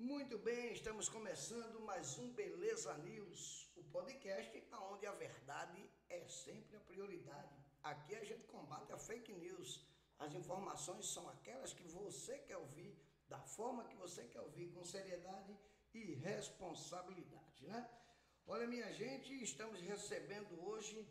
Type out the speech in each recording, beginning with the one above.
Muito bem, estamos começando mais um Beleza News, o podcast onde a verdade é sempre a prioridade. Aqui a gente combate a fake news. As informações são aquelas que você quer ouvir, da forma que você quer ouvir, com seriedade e responsabilidade, né? Olha, minha gente, estamos recebendo hoje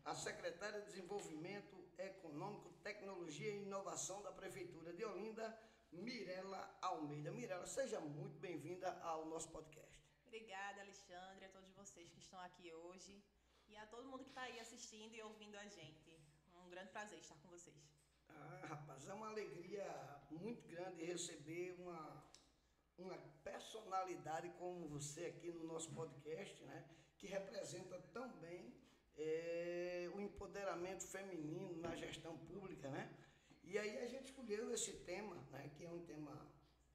a secretária de Desenvolvimento Econômico, Tecnologia e Inovação da Prefeitura de Olinda, Mirela Almeida. Mirela, seja muito bem-vinda ao nosso podcast. Obrigada, Alexandre, a todos vocês que estão aqui hoje e a todo mundo que está aí assistindo e ouvindo a gente. Um grande prazer estar com vocês. Rapaz, é uma alegria muito grande receber uma personalidade como você aqui no nosso podcast, né? Que representa tão bem o empoderamento feminino na gestão pública, né? E aí a gente escolheu esse tema, né, que é um tema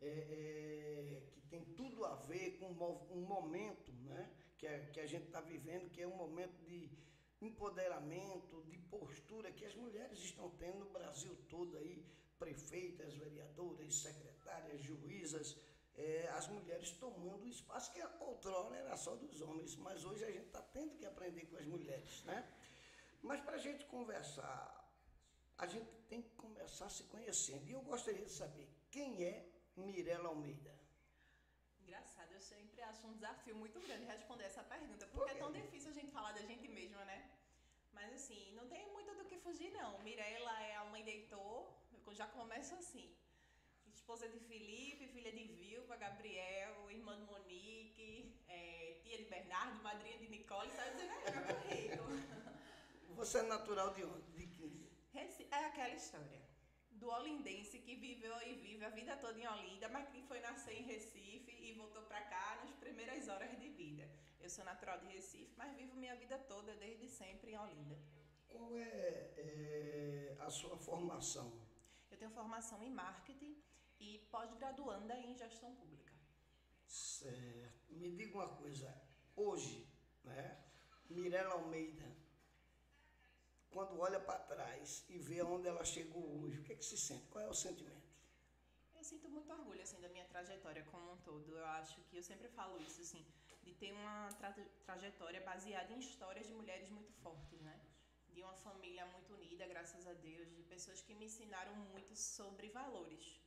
que tem tudo a ver com um momento, né, que a gente está vivendo, que é um momento de empoderamento, de postura que as mulheres estão tendo no Brasil todo aí, prefeitas, vereadoras, secretárias, juízas, as mulheres tomando o espaço que outrora era só dos homens, mas hoje a gente está tendo que aprender com as mulheres, né? Mas para a gente conversar, a gente tem que começar se conhecendo. E eu gostaria de saber quem é Mirela Almeida. Engraçado, eu sempre acho um desafio muito grande responder essa pergunta, porque é tão difícil a gente falar da gente mesma, né? Mas assim, não tem muito do que fugir não. Mirela é a mãe de Heitor, eu já começo assim. Esposa de Felipe, filha de Vilva, Gabriel, irmã de Monique, tia de Bernardo, madrinha de Nicole, sabe dizer meu currículo. Você é natural de onde? De que? É aquela história do olindense que viveu e vive a vida toda em Olinda, mas que foi nascer em Recife e voltou para cá nas primeiras horas de vida. Eu sou natural de Recife, mas vivo minha vida toda, desde sempre, em Olinda. Qual é a sua formação? Eu tenho formação em marketing e pós-graduanda em gestão pública. Certo. Me diga uma coisa, hoje, né, Mirela Almeida, quando olha para trás e vê onde ela chegou hoje, o que é que se sente? Qual é o sentimento? Eu sinto muito orgulho, assim, da minha trajetória como um todo. Eu acho que eu sempre falo isso, assim, de ter uma trajetória baseada em histórias de mulheres muito fortes, né? De uma família muito unida, graças a Deus, de pessoas que me ensinaram muito sobre valores.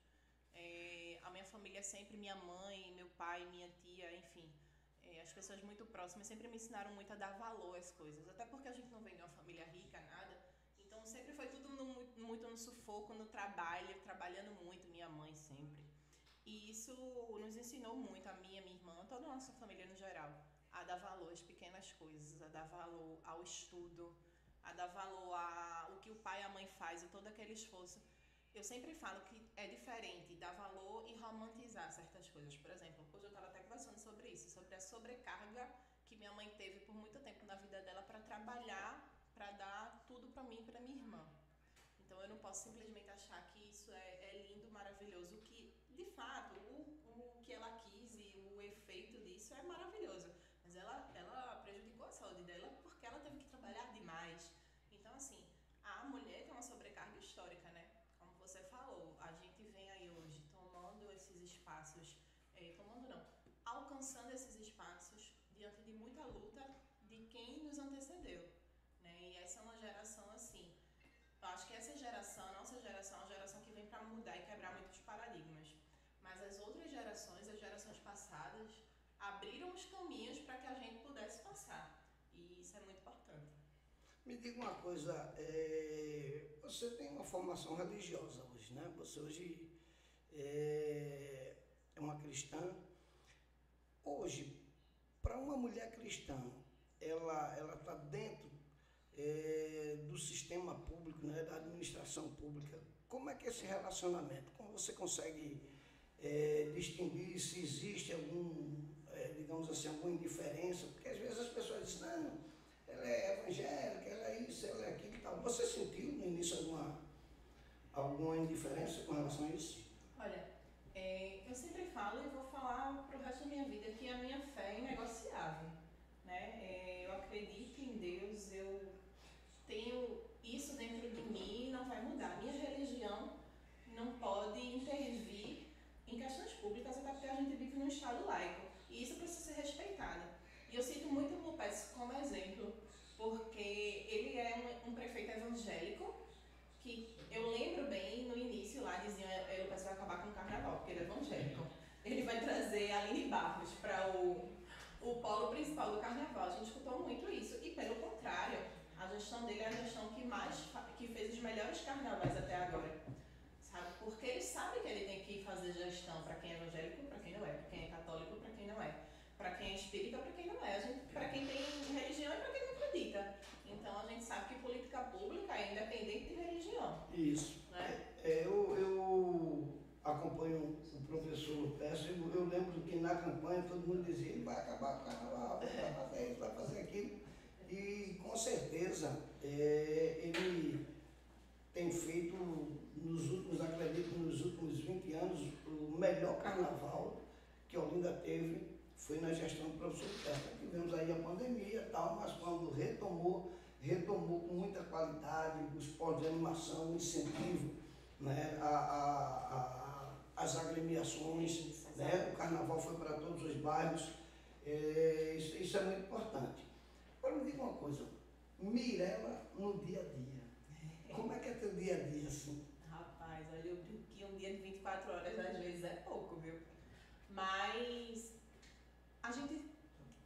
A minha família sempre, minha mãe, meu pai, minha tia, enfim, as pessoas muito próximas sempre me ensinaram muito a dar valor às coisas. Até porque a gente não vem de uma família rica, nada. Então sempre foi tudo muito no sufoco, no trabalho, trabalhando muito, minha mãe sempre. E isso nos ensinou muito, a minha irmã, toda a nossa família no geral, a dar valor às pequenas coisas, a dar valor ao estudo, a dar valor ao que o pai e a mãe fazem, todo aquele esforço. Eu sempre falo que é diferente dar valor e romantizar certas coisas. Por exemplo, hoje eu estava até conversando sobre isso, sobre a sobrecarga que minha mãe teve por muito tempo na vida dela para trabalhar, para dar tudo para mim e para minha irmã. Então eu não posso simplesmente achar que isso é lindo, maravilhoso, que de fato o que ela quis e o efeito disso é maravilhoso. Mas ela prejudicou a saúde dela porque ela teve que trabalhar demais. Então assim, a mulher tem uma sobrecarga histórica, né? Como você falou, a gente vem aí hoje tomando esses espaços, alcançando esses espaços diante de muita luta de quem nos antecedeu, né? E essa é uma geração assim, eu acho que essa geração, a nossa geração, é uma geração que vem para mudar e quebrar muitos paradigmas. Mas as outras gerações, as gerações passadas, abriram os caminhos para que a gente pudesse passar. E isso é muito importante. Me diga uma coisa, você tem uma formação religiosa hoje, né? Você hoje é uma cristã. Hoje, para uma mulher cristã, ela está dentro do sistema público, né? Da administração pública. Como é que é esse relacionamento? Como você consegue distinguir se existe digamos assim, alguma indiferença? Porque às vezes as pessoas dizem, não, ela é evangélica, ela é isso, ela é aquilo e tal. Você sentiu no início alguma indiferença com relação a isso? Olha, eu sempre falo e vou falar pro resto da minha vida que a minha fé é inegociável, né? Eu acredito em Deus, eu tenho isso dentro de mim e não vai mudar. A minha religião não pode intervir em questões públicas, até porque a gente vive num estado de Barros para o polo principal do carnaval. A gente escutou muito isso. E pelo contrário, a gestão dele é a gestão que fez os melhores carnavais até agora. Sabe? Porque ele sabe que ele tem que fazer gestão para quem é evangélico, para quem não é, para quem é católico, para quem não é, para quem é espírita, para quem não é, para quem tem religião e para quem não acredita. Então a gente sabe que política pública é independente de religião. Isso. Né? Eu acompanho o professor Pécio, eu lembro que na campanha todo mundo dizia, ele vai acabar com o carnaval, vai fazer isso, vai fazer aquilo. E com certeza ele tem feito, acredito, nos últimos 20 anos, o melhor carnaval que Olinda teve foi na gestão do professor Pécio. Tivemos aí a pandemia e tal, mas quando retomou com muita qualidade, os postos de animação, o incentivo, né, as agremiações, né, o carnaval foi para todos os bairros, isso é muito importante. Agora me diga uma coisa, Mirela no dia a dia, como é que é teu dia a dia assim? Rapaz, olha, eu brinco que um dia de 24 horas às vezes é pouco, viu? Mas a gente,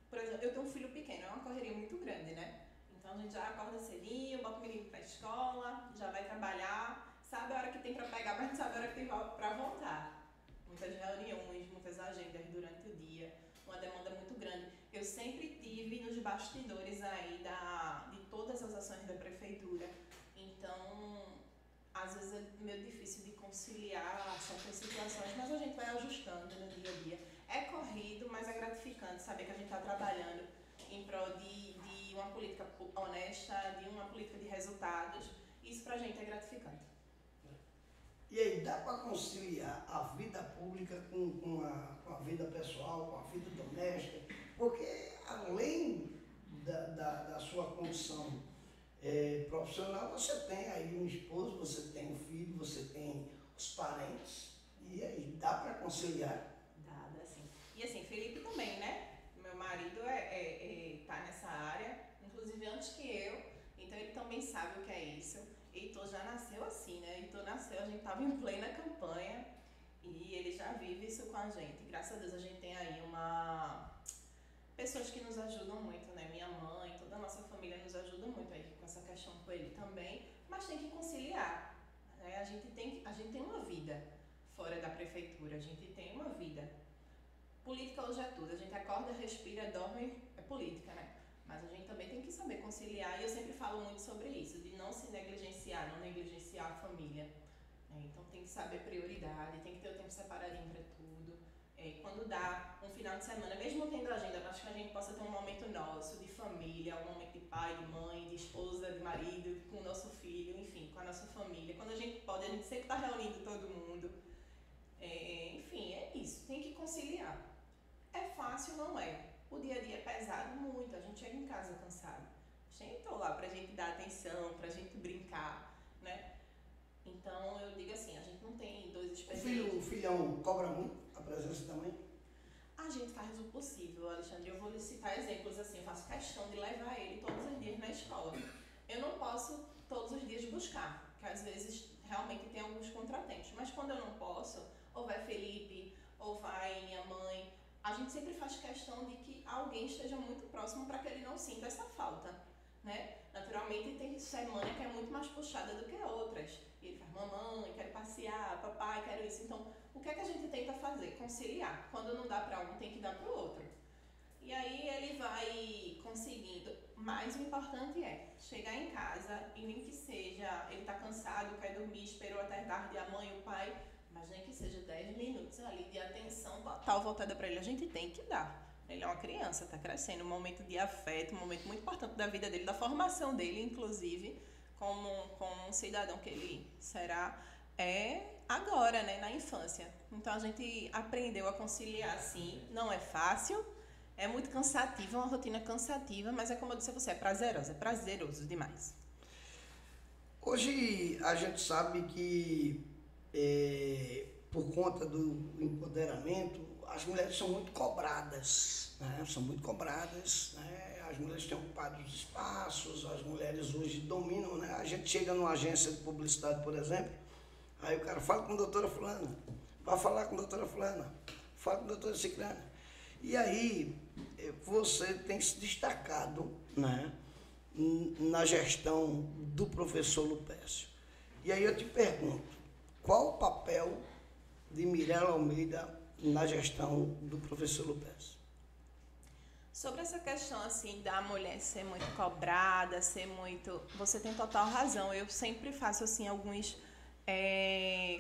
por exemplo, eu tenho um filho pequeno, é uma correria muito grande, né? Então a gente já acorda cedinho, bota o menino pra escola, já vai trabalhar, sabe a hora que tem pra pegar, mas não sabe a hora que tem pra voltar. Muitas reuniões, muitas agendas durante o dia, uma demanda muito grande. Eu sempre tive nos bastidores aí de todas as ações da prefeitura, então às vezes é meio difícil de conciliar certas situações, mas a gente vai ajustando no dia a dia. É corrido, mas é gratificante saber que a gente está trabalhando em prol de uma política honesta, de uma política de resultados. Isso pra gente é gratificante. E aí, dá para conciliar a vida pública com a vida pessoal, com a vida doméstica? Porque além da sua condição profissional, você tem aí um esposo, você tem um filho, você tem os parentes. E aí, dá para conciliar? Dá sim. E assim, Felipe também, né? Meu marido tá nessa área, inclusive antes que eu, então ele também sabe o que é isso. Heitor já nasceu assim, né? Heitor nasceu, a gente estava em plena campanha e ele já vive isso com a gente. Graças a Deus a gente tem aí pessoas que nos ajudam muito, né? Minha mãe, toda a nossa família nos ajuda muito aí com essa questão com ele também, mas tem que conciliar, né? A gente tem uma vida fora da prefeitura, a gente tem uma vida. Política hoje é tudo, a gente acorda, respira, dorme, é política, né? Mas a gente também tem que saber conciliar, e eu sempre falo muito sobre isso, de não se negligenciar, não negligenciar a família. Então tem que saber prioridade, tem que ter o tempo separadinho para tudo. Quando dá um final de semana, mesmo tendo agenda, acho que a gente possa ter um momento nosso, de família, um momento de pai, de mãe, de esposa, de marido, com o nosso filho, enfim, com a nossa família. Quando a gente pode, a gente sempre está reunindo todo mundo. Enfim, é isso, tem que conciliar. É fácil, não é? O dia a dia é pesado muito, a gente chega em casa cansado. A gente tá lá pra gente dar atenção, pra gente brincar, né? Então eu digo assim, a gente não tem dois expedientes. O filhão cobra muito a presença também? A gente faz o possível, Alexandre. Eu vou lhe citar exemplos assim, eu faço questão de levar ele todos os dias na escola. Eu não posso todos os dias buscar, porque às vezes realmente tem alguns contratempos, mas quando eu não posso, ou vai Felipe, ou vai minha mãe, a gente sempre faz questão de que alguém esteja muito próximo para que ele não sinta essa falta, né? Naturalmente tem semana que é muito mais puxada do que outras. E ele faz, mamãe, quero passear, papai, quero isso. Então, o que é que a gente tenta fazer? Conciliar. Quando não dá para um, tem que dar para o outro. E aí ele vai conseguindo. Mas o importante é chegar em casa e nem que seja, ele tá cansado, quer dormir, esperou até tarde a mãe, o pai, mas nem que seja 10 minutos ali de atenção total voltada para ele, a gente tem que dar. Ele é uma criança, está crescendo, um momento de afeto, um momento muito importante da vida dele, da formação dele, inclusive, como um cidadão que ele será, agora, né, na infância. Então a gente aprendeu a conciliar assim, não é fácil, é muito cansativo, é uma rotina cansativa, mas é como eu disse a você, é prazeroso demais. Hoje a gente sabe que por conta do empoderamento, as mulheres são muito cobradas, né? Né? As mulheres têm ocupado os espaços, as mulheres hoje dominam, né? A gente chega numa agência de publicidade, por exemplo, aí o cara fala com a doutora fulana, vai falar com a doutora fulana, fala com a doutora ciclana. E aí, você tem se destacado, né, na gestão do professor Lupécio. E aí eu te pergunto, qual o papel de Mirela Almeida na gestão do professor Lupécio? Sobre essa questão, assim, da mulher ser muito cobrada, ser muito... Você tem total razão. Eu sempre faço, assim, alguns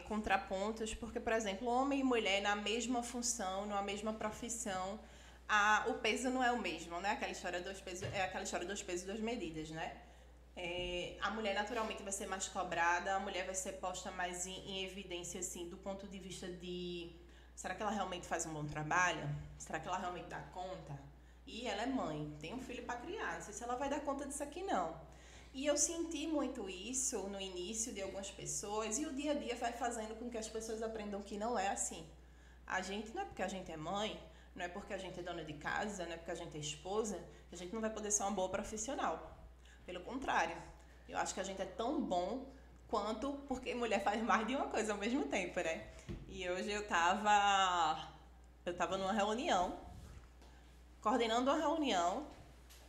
contrapontos, porque, por exemplo, homem e mulher na mesma função, numa mesma profissão, o peso não é o mesmo, né? Aquela história dos pesos, aquela história dos pesos e das medidas, né? A mulher naturalmente vai ser mais cobrada, a mulher vai ser posta mais em evidência, assim, do ponto de vista de... Será que ela realmente faz um bom trabalho? Será que ela realmente dá conta? E ela é mãe, tem um filho para criar, não sei se ela vai dar conta disso aqui não. E eu senti muito isso no início de algumas pessoas, e o dia a dia vai fazendo com que as pessoas aprendam que não é assim. A gente, não é porque a gente é mãe, não é porque a gente é dona de casa, não é porque a gente é esposa, que a gente não vai poder ser uma boa profissional. Pelo contrário, eu acho que a gente é tão bom quanto porque mulher faz mais de uma coisa ao mesmo tempo, né? E hoje eu tava numa reunião, coordenando uma reunião,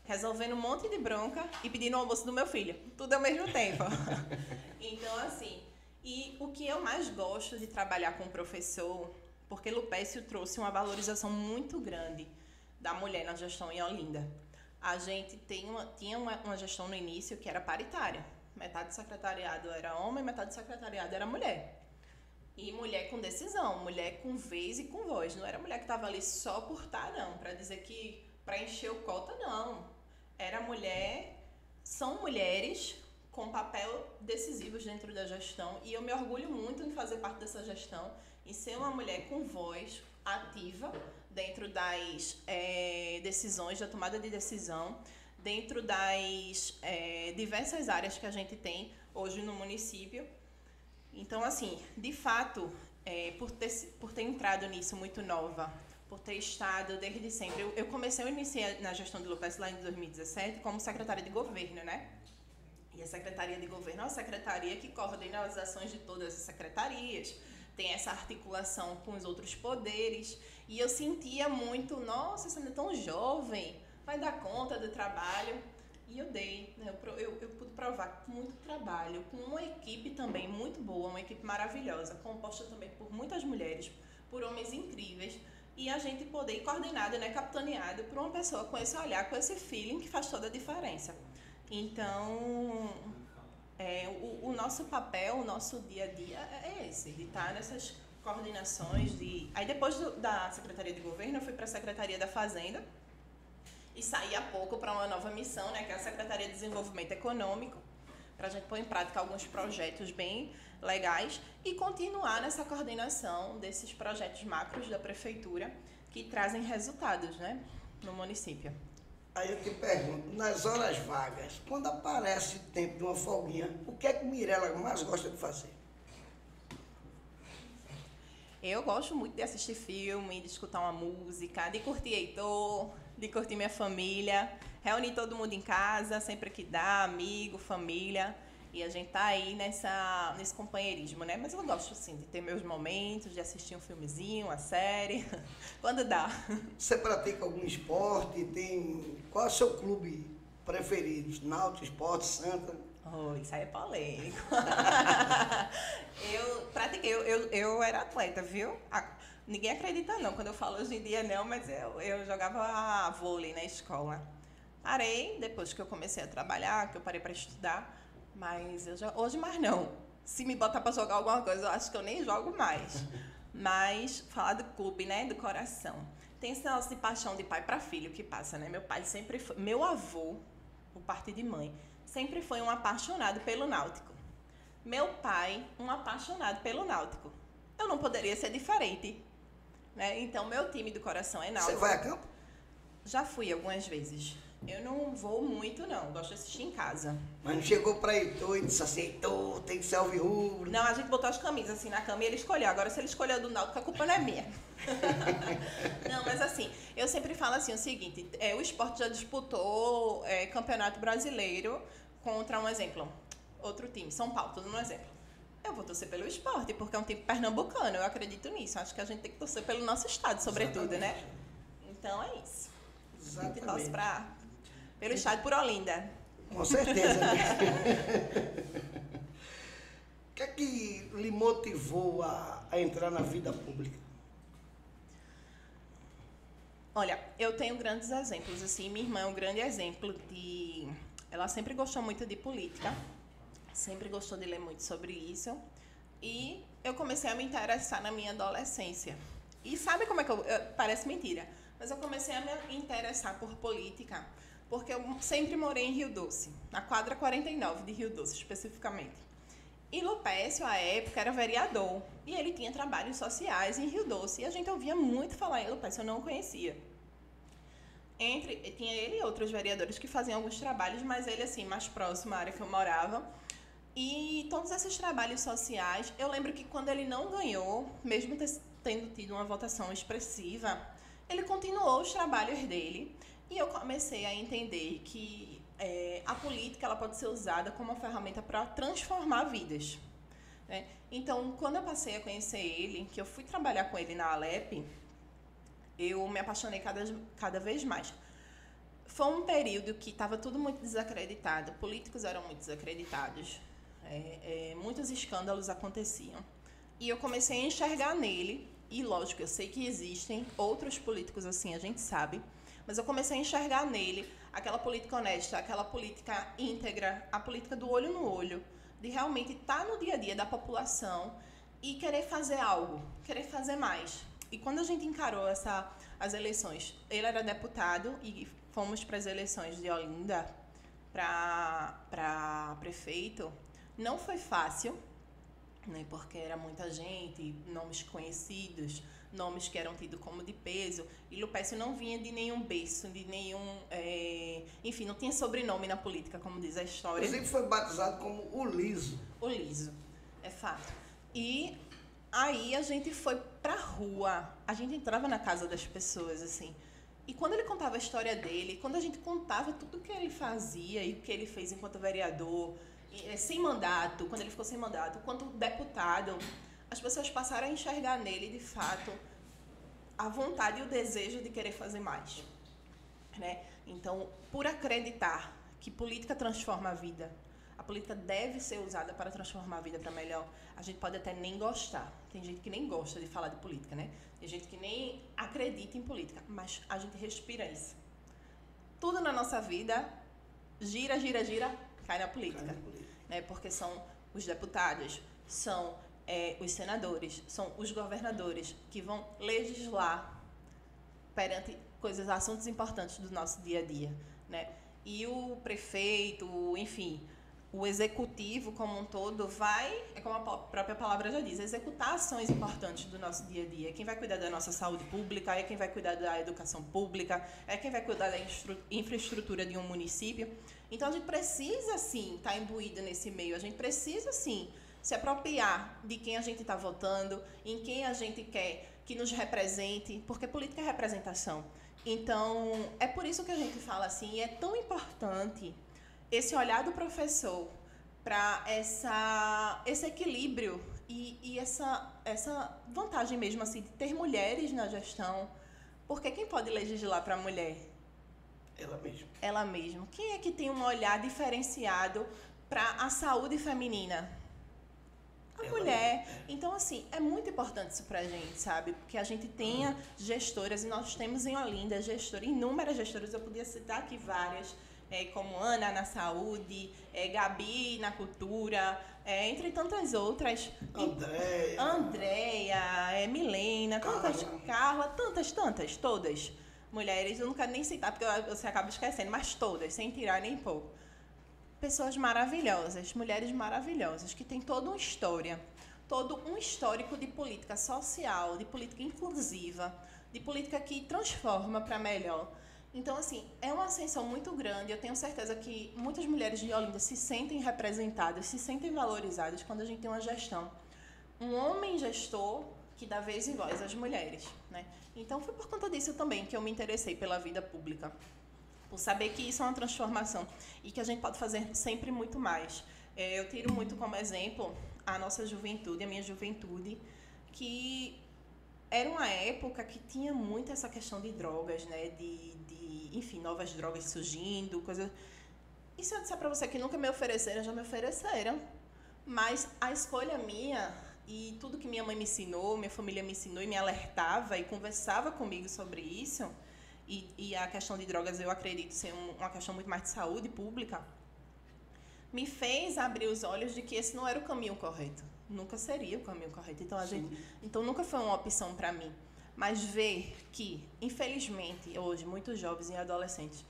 resolvendo um monte de bronca e pedindo o almoço do meu filho. Tudo ao mesmo tempo. Então, assim, e o que eu mais gosto de trabalhar com o professor, porque Lupécio trouxe uma valorização muito grande da mulher na gestão em Olinda. A gente tinha uma gestão no início que era paritária. Metade do secretariado era homem, metade do secretariado era mulher. E mulher com decisão, mulher com vez e com voz. Não era mulher que estava ali só por estar, não. Para dizer que, para encher o cota, não. Era mulher, são mulheres com papel decisivos dentro da gestão. E eu me orgulho muito em fazer parte dessa gestão e ser uma mulher com voz ativa dentro das decisões, da tomada de decisão, dentro das diversas áreas que a gente tem hoje no município. Então, assim, de fato, por ter entrado nisso muito nova, por ter estado desde sempre... Eu iniciei na gestão de Lupécio lá em 2017 como secretária de governo, né? E a secretaria de governo é uma secretaria que coordena as ações de todas as secretarias, tem essa articulação com os outros poderes. E eu sentia muito, nossa, você ainda é tão jovem, vai dar conta do trabalho. E eu dei, né? Eu pude provar com muito trabalho, com uma equipe também muito boa, uma equipe maravilhosa, composta também por muitas mulheres, por homens incríveis, e a gente poder ir coordenado, né, capitaneado por uma pessoa com esse olhar, com esse feeling que faz toda a diferença. Então, o nosso papel, o nosso dia a dia é esse, de estar nessas coordenações. Aí depois da Secretaria de Governo, eu fui para a Secretaria da Fazenda, e saí há pouco para uma nova missão, né, que é a Secretaria de Desenvolvimento Econômico, para a gente pôr em prática alguns projetos bem legais e continuar nessa coordenação desses projetos macros da Prefeitura que trazem resultados, né, no município. Aí eu te pergunto, nas horas vagas, quando aparece o tempo de uma folguinha, o que é que Mirela mais gosta de fazer? Eu gosto muito de assistir filme, de escutar uma música, de curtir Heitor, de curtir minha família, reunir todo mundo em casa, sempre que dá, amigo, família, e a gente tá aí nesse companheirismo, né? Mas eu gosto, assim, de ter meus momentos, de assistir um filmezinho, uma série, quando dá. Você pratica algum esporte? Qual é o seu clube preferido? Náutico, Esporte, Santa? Oh, isso aí é polêmico. Eu era atleta, viu? Ninguém acredita não quando eu falo hoje em dia não, mas eu jogava vôlei na escola. Parei depois que eu comecei a trabalhar, que eu parei para estudar, mas hoje mais não. Se me botar para jogar alguma coisa, eu acho que eu nem jogo mais. Mas falar do clube, né, do coração. Tem esse negócio de paixão de pai para filho que passa, né? Meu pai sempre foi, meu avô, por parte de mãe, sempre foi um apaixonado pelo Náutico. Meu pai, um apaixonado pelo Náutico. Eu não poderia ser diferente, né? Então, meu time do coração é Náutico. Você vai a campo? Já fui algumas vezes. Eu não vou muito, não. Gosto de assistir em casa. Mas não chegou pra Heitor e disse assim, Heitor, tem que ser alvirrubro. Não, a gente botou as camisas assim na cama e ele escolheu. Agora, se ele escolheu do Náutico, a culpa não é minha. Não, mas assim, eu sempre falo assim, o seguinte, o esporte já disputou campeonato brasileiro contra, um exemplo, outro time, São Paulo, todo um exemplo. Eu vou torcer pelo esporte, porque é um time pernambucano, eu acredito nisso. Acho que a gente tem que torcer pelo nosso estado, sobretudo, né? Então é isso. Exatamente. Torço pelo estado por Olinda. Com certeza. O que é que lhe motivou a entrar na vida pública? Olha, eu tenho grandes exemplos, assim, minha irmã é um grande exemplo de... Ela sempre gostou muito de política, sempre gostou de ler muito sobre isso, e eu comecei a me interessar na minha adolescência. E sabe como é que parece mentira, mas eu comecei a me interessar por política, porque eu sempre morei em Rio Doce, na quadra 49 de Rio Doce, especificamente. E Lupécio, à época, era vereador. E ele tinha trabalhos sociais em Rio Doce. E a gente ouvia muito falar em Lupécio, eu não o conhecia. Tinha ele e outros vereadores que faziam alguns trabalhos, mas ele, assim, mais próximo à área que eu morava. E todos esses trabalhos sociais, eu lembro que quando ele não ganhou, mesmo tendo tido uma votação expressiva, ele continuou os trabalhos dele. E eu comecei a entender que a política ela pode ser usada como uma ferramenta para transformar vidas, né? Então, quando eu passei a conhecer ele, que eu fui trabalhar com ele na Alep, eu me apaixonei cada vez mais. Foi um período que estava tudo muito desacreditado, políticos eram muito desacreditados, muitos escândalos aconteciam. E eu comecei a enxergar nele, e lógico, eu sei que existem outros políticos assim, a gente sabe, mas eu comecei a enxergar nele aquela política honesta, aquela política íntegra, a política do olho no olho, de realmente estar no dia a dia da população e querer fazer algo, querer fazer mais. E quando a gente encarou as eleições, ele era deputado e fomos para as eleições de Olinda para prefeito, não foi fácil, né, porque era muita gente, nomes conhecidos, nomes que eram tidos como de peso, e Lupécio não vinha de nenhum berço, de nenhum... enfim, não tinha sobrenome na política, como diz a história. Inclusive foi batizado como o Liso. O Liso, é fato. E aí a gente foi pra rua, a gente entrava na casa das pessoas, assim, e quando ele contava a história dele, quando a gente contava tudo o que ele fazia e o que ele fez enquanto vereador, sem mandato, quando ele ficou sem mandato, quanto deputado, as pessoas passaram a enxergar nele, de fato, a vontade e o desejo de querer fazer mais, né? Então, por acreditar que política transforma a vida, a política deve ser usada para transformar a vida para melhor, a gente pode até nem gostar. Tem gente que nem gosta de falar de política, né? Tem gente que nem acredita em política, mas a gente respira isso. Tudo na nossa vida gira, cai na política, né? Porque são os deputados, são os senadores, são os governadores que vão legislar perante assuntos importantes do nosso dia a dia, né? E o prefeito, enfim, o executivo como um todo como a própria palavra já diz, executar ações importantes do nosso dia a dia. Quem vai cuidar da nossa saúde pública, é quem vai cuidar da educação pública, é quem vai cuidar da infraestrutura de um município. Então, a gente precisa, sim, estar imbuído nesse meio. A gente precisa, sim, se apropriar de quem a gente está votando, em quem a gente quer que nos represente, porque política é representação. Então, é por isso que a gente fala assim, é tão importante esse olhar do professor para esse equilíbrio e essa vantagem mesmo assim, de ter mulheres na gestão, porque quem pode legislar para a mulher? Ela mesma. Ela mesma. Quem é que tem um olhar diferenciado para a saúde feminina? A mulher. Então, assim, é muito importante isso pra gente, sabe? Porque a gente tenha gestoras, e nós temos em Olinda inúmeras gestoras, eu podia citar aqui várias, como Ana na saúde, Gabi na cultura, entre tantas outras. Andréia, Milena, Carla, tantas, todas. Mulheres, eu não quero nem citar, porque você acaba esquecendo, mas todas, sem tirar nem pouco. Pessoas maravilhosas, mulheres maravilhosas, que têm toda uma história, todo um histórico de política social, de política inclusiva, de política que transforma para melhor. Então, assim, é uma ascensão muito grande. Eu tenho certeza que muitas mulheres de Olinda se sentem representadas, se sentem valorizadas quando a gente tem uma gestão. Um homem gestor que dá vez e voz às mulheres, né? Então, foi por conta disso também que eu me interessei pela vida pública. Por saber que isso é uma transformação e que a gente pode fazer sempre muito mais. Eu tiro muito como exemplo a nossa juventude, a minha juventude, que era uma época que tinha muito essa questão de drogas, né? Enfim, novas drogas surgindo, coisas... E se eu disser pra você que nunca me ofereceram, já me ofereceram. Mas a escolha minha e tudo que minha mãe me ensinou, minha família me ensinou e me alertava e conversava comigo sobre isso, e a questão de drogas eu acredito ser uma questão muito mais de saúde pública, me fez abrir os olhos de que esse não era o caminho correto. Nunca seria o caminho correto. Então nunca foi uma opção para mim. Mas ver que, infelizmente, hoje, muitos jovens e adolescentes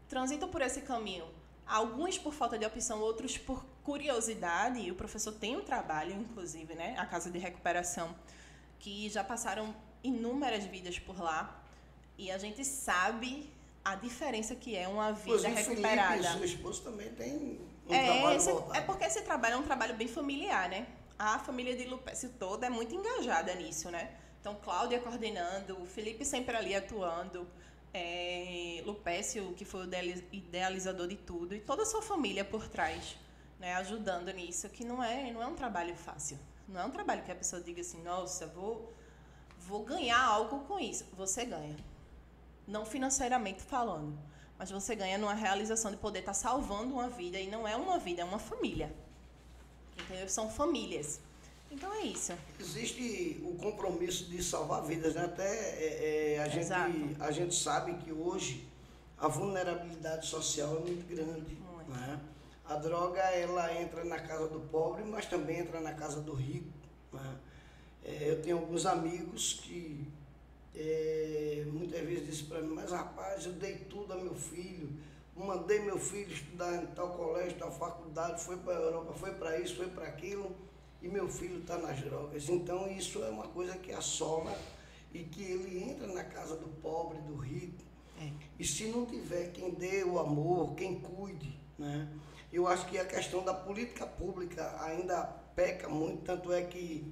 transitam por esse caminho. Alguns por falta de opção, outros por curiosidade. E o professor tem um trabalho, inclusive, né? A Casa de Recuperação, que já passaram inúmeras vidas por lá. E a gente sabe a diferença que é uma vida recuperada. Felipe, seu esposo também tem trabalho voltado. É porque esse trabalho é um trabalho bem familiar, né? A família de Lupécio toda é muito engajada nisso, né? Então, Cláudia coordenando, o Felipe sempre ali atuando, Lupécio, que foi o idealizador de tudo, e toda a sua família por trás, né? Ajudando nisso, que não é um trabalho fácil. Não é um trabalho que a pessoa diga assim, nossa, vou ganhar algo com isso. Você ganha. Não financeiramente falando, mas você ganha numa realização de poder estar salvando uma vida, e não é uma vida, é uma família. Entendeu? São famílias. Então é isso. Existe o compromisso de salvar vidas, né? Até a gente sabe que hoje a vulnerabilidade social é muito grande. Muito. Né? A droga, ela entra na casa do pobre, mas também entra na casa do rico. Né? Eu tenho alguns amigos que muitas vezes dizem para mim, mas rapaz, eu dei tudo a meu filho, mandei meu filho estudar em tal colégio, tal faculdade, foi para a Europa, foi para isso, foi para aquilo, e meu filho está nas drogas. Então isso é uma coisa que assola e que ele entra na casa do pobre, do rico, e se não tiver quem dê o amor, quem cuide, né? Eu acho que a questão da política pública ainda peca muito, tanto é que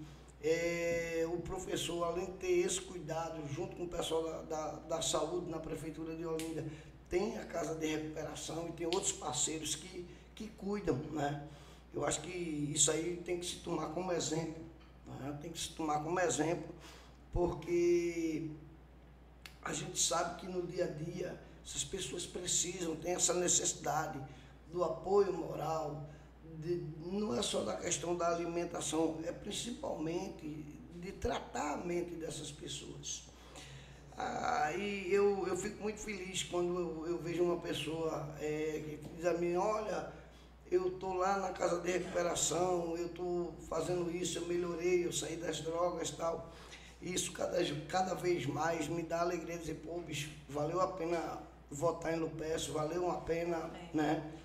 o professor, além de ter esse cuidado, junto com o pessoal da saúde na Prefeitura de Olinda, tem a Casa de Recuperação e tem outros parceiros que cuidam, né? Eu acho que isso aí tem que se tomar como exemplo, né? Tem que se tomar como exemplo, porque a gente sabe que no dia a dia essas pessoas precisam, têm essa necessidade do apoio moral, não é só da questão da alimentação, é principalmente de tratar a mente dessas pessoas. E eu fico muito feliz quando eu vejo uma pessoa que diz a mim, olha, eu estou lá na Casa de Recuperação, eu estou fazendo isso, eu melhorei, eu saí das drogas e tal. Isso cada vez mais me dá alegria de dizer, pô, bicho, valeu a pena votar em Lupécio, valeu a pena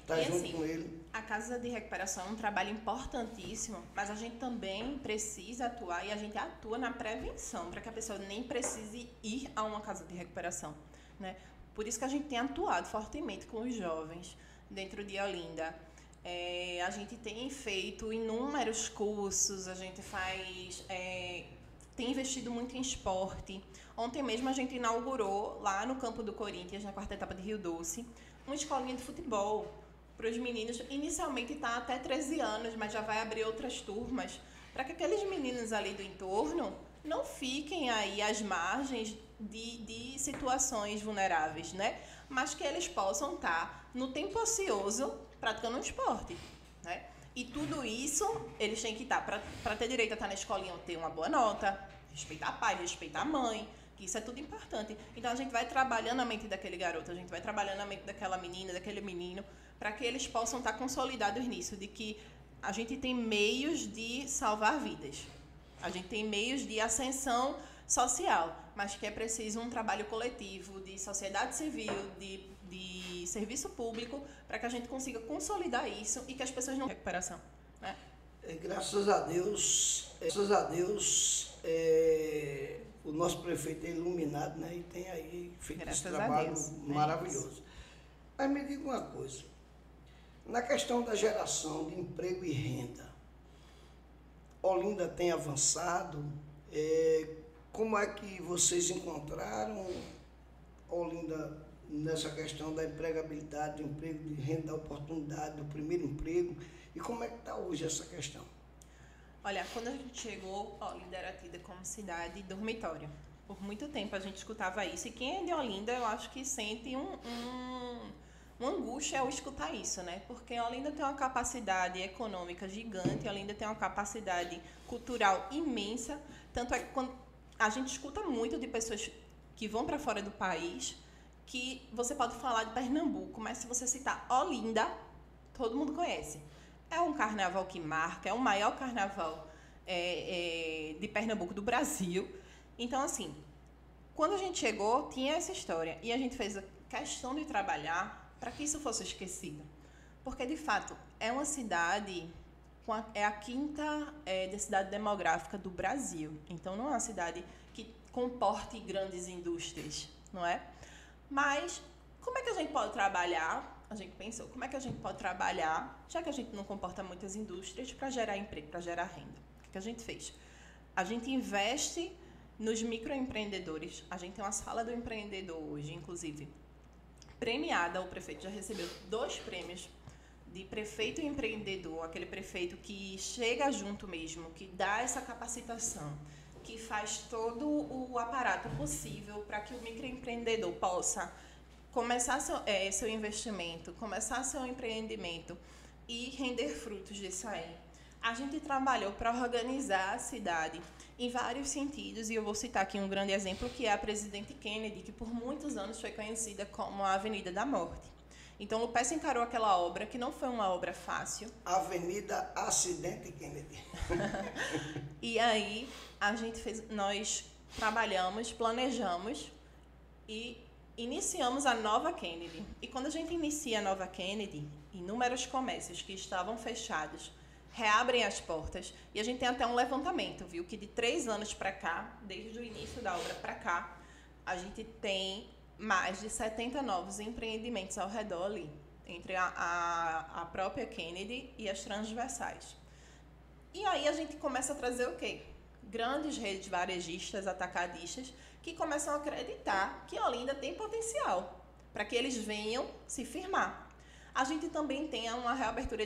estar junto assim, com ele. A Casa de Recuperação é um trabalho importantíssimo, mas a gente também precisa atuar, e a gente atua na prevenção, para que a pessoa nem precise ir a uma Casa de Recuperação, né? Por isso que a gente tem atuado fortemente com os jovens dentro de Olinda. A gente tem feito inúmeros cursos, a gente tem investido muito em esporte. Ontem mesmo a gente inaugurou lá no campo do Corinthians, na quarta etapa de Rio Doce, uma escolinha de futebol para os meninos. Inicialmente está até 13 anos, mas já vai abrir outras turmas, para que aqueles meninos ali do entorno não fiquem aí às margens de situações vulneráveis, né? Mas que eles possam estar no tempo ocioso praticando um esporte, né? E tudo isso eles têm que estar, para ter direito a estar na escolinha, ter uma boa nota, respeitar pai, respeitar a mãe, que isso é tudo importante. Então a gente vai trabalhando a mente daquele garoto, a gente vai trabalhando a mente daquela menina, daquele menino, para que eles possam estar consolidados nisso, de que a gente tem meios de salvar vidas, a gente tem meios de ascensão social, mas que é preciso um trabalho coletivo, de sociedade civil, de serviço público, para que a gente consiga consolidar isso e que as pessoas não... recuperação, né? Graças a Deus, o nosso prefeito é iluminado, né? E tem aí feito esse trabalho maravilhoso. Mas me diga uma coisa, na questão da geração de emprego e renda, Olinda tem avançado? Como é que vocês encontraram Olinda nessa questão da empregabilidade, do emprego, de renda, da oportunidade, do primeiro emprego? E como é que está hoje essa questão? Olha, quando a gente chegou, Olinda era tida como cidade dormitório. Por muito tempo a gente escutava isso. E quem é de Olinda, eu acho que sente uma angústia ao escutar isso, né? Porque Olinda tem uma capacidade econômica gigante, Olinda tem uma capacidade cultural imensa. Tanto é que quando a gente escuta muito de pessoas que vão para fora do país, que você pode falar de Pernambuco, mas se você citar Olinda, todo mundo conhece. É um carnaval que marca, é o maior carnaval de Pernambuco do Brasil. Então, assim, quando a gente chegou, tinha essa história. E a gente fez a questão de trabalhar para que isso fosse esquecido. Porque, de fato, é uma cidade, é a quinta densidade demográfica do Brasil. Então, não é uma cidade que comporte grandes indústrias, não é? Mas, como é que a gente pode trabalhar? A gente pensou, como é que a gente pode trabalhar, já que a gente não comporta muitas indústrias, para gerar emprego, para gerar renda? O que a gente fez? A gente investe nos microempreendedores. A gente tem uma sala do empreendedor hoje, inclusive, premiada. O prefeito já recebeu 2 prêmios de prefeito empreendedor, aquele prefeito que chega junto mesmo, que dá essa capacitação, que faz todo o aparato possível para que o microempreendedor possa começar seu investimento, começar seu empreendimento e render frutos disso aí. A gente trabalhou para organizar a cidade em vários sentidos, e eu vou citar aqui um grande exemplo, que é a Presidente Kennedy, que por muitos anos foi conhecida como a Avenida da Morte. Então, o Lupécio encarou aquela obra, que não foi uma obra fácil. Avenida Acidente Kennedy. E aí, nós trabalhamos, planejamos e iniciamos a nova Kennedy. E quando a gente inicia a nova Kennedy, inúmeros comércios que estavam fechados reabrem as portas, e a gente tem até um levantamento, viu? Que de 3 anos para cá, desde o início da obra para cá, a gente tem mais de 70 novos empreendimentos ao redor ali, entre a própria Kennedy e as transversais. E aí a gente começa a trazer o quê? Grandes redes varejistas, atacadistas, que começam a acreditar que Olinda tem potencial, para que eles venham se firmar. A gente também tem uma reabertura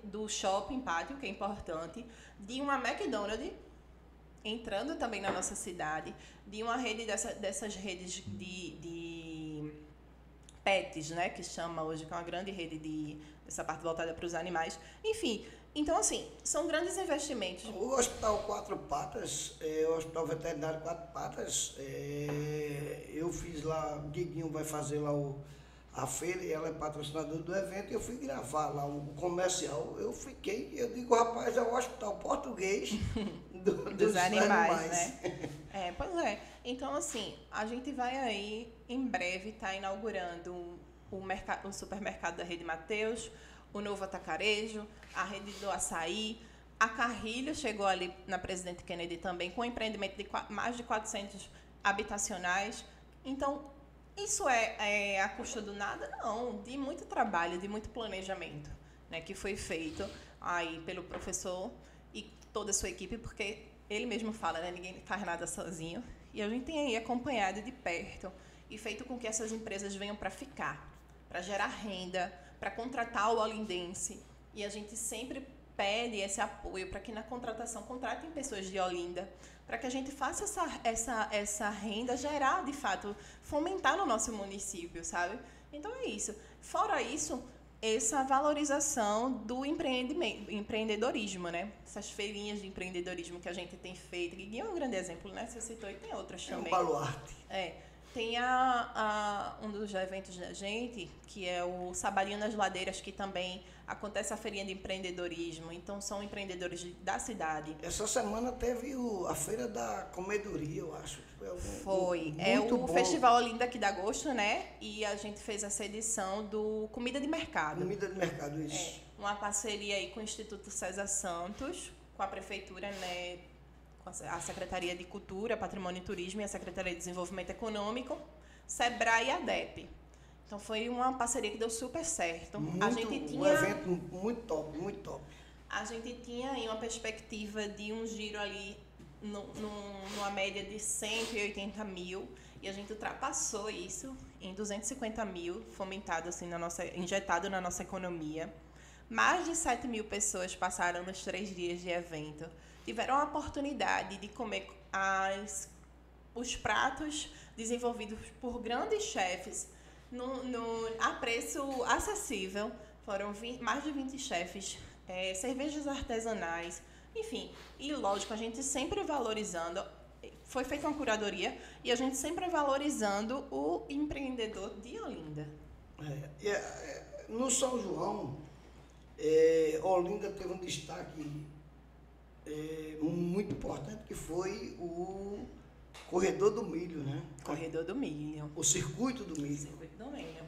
do Shopping Pátio, que é importante, de uma McDonald's entrando também na nossa cidade, de uma rede dessas redes de pets, né, que chama hoje, que é uma grande rede dessa parte voltada para os animais. Enfim, então, assim, são grandes investimentos. O Hospital Quatro Patas, o Hospital Veterinário Quatro Patas, eu fiz lá, o Diguinho vai fazer lá a feira, e ela é patrocinadora do evento, e eu fui gravar lá o comercial. Eu digo, rapaz, é o Hospital Português dos animais. Né? Pois é. Então, assim, a gente vai aí, em breve, estar inaugurando o supermercado da Rede Mateus, o novo atacarejo, a rede do açaí. A Carrilho chegou ali na Presidente Kennedy também, com um empreendimento de mais de 400 habitacionais. Então, isso é a custa do nada? Não, de muito trabalho, de muito planejamento, né, que foi feito aí pelo professor e toda a sua equipe, porque ele mesmo fala, né, ninguém faz nada sozinho. E a gente tem aí acompanhado de perto e feito com que essas empresas venham para ficar, para gerar renda, para contratar o olindense. E a gente sempre pede esse apoio para que na contratação contratem pessoas de Olinda, para que a gente faça essa renda gerar, de fato, fomentar no nosso município, sabe? Então é isso. Fora isso, essa valorização do empreendedorismo, né? Essas feirinhas de empreendedorismo que a gente tem feito. E é um grande exemplo, né? Você citou, e tem outras também. É um baluarte. Tem um dos eventos da gente, que é o Sabadinho nas Ladeiras, que também acontece a feirinha de empreendedorismo. Então, são empreendedores da cidade. Essa semana teve a Feira da Comedoria, eu acho. Foi. O Festival Olinda aqui de agosto, né? E a gente fez essa edição do Comida de Mercado. Comida de Mercado, isso. Uma parceria aí com o Instituto César Santos, com a Prefeitura, né? A Secretaria de Cultura, Patrimônio e Turismo e a Secretaria de Desenvolvimento Econômico, SEBRAE e ADEP. Então, foi uma parceria que deu super certo. Um evento muito top, muito top. A gente tinha aí uma perspectiva de um giro ali numa média de 180 mil, e a gente ultrapassou isso em 250 mil, fomentado assim, injetado na nossa economia. Mais de 7 mil pessoas passaram nos 3 dias de evento. Tiveram a oportunidade de comer os pratos desenvolvidos por grandes chefes a preço acessível. Foram mais de 20 chefes, cervejas artesanais, enfim. E, lógico, a gente sempre valorizando. Foi feita uma curadoria e a gente sempre valorizando o empreendedor de Olinda. No São João, Olinda teve um destaque muito importante, que foi o Corredor do Milho, né? Corredor do Milho. O Circuito do Milho. Circuito do Milho.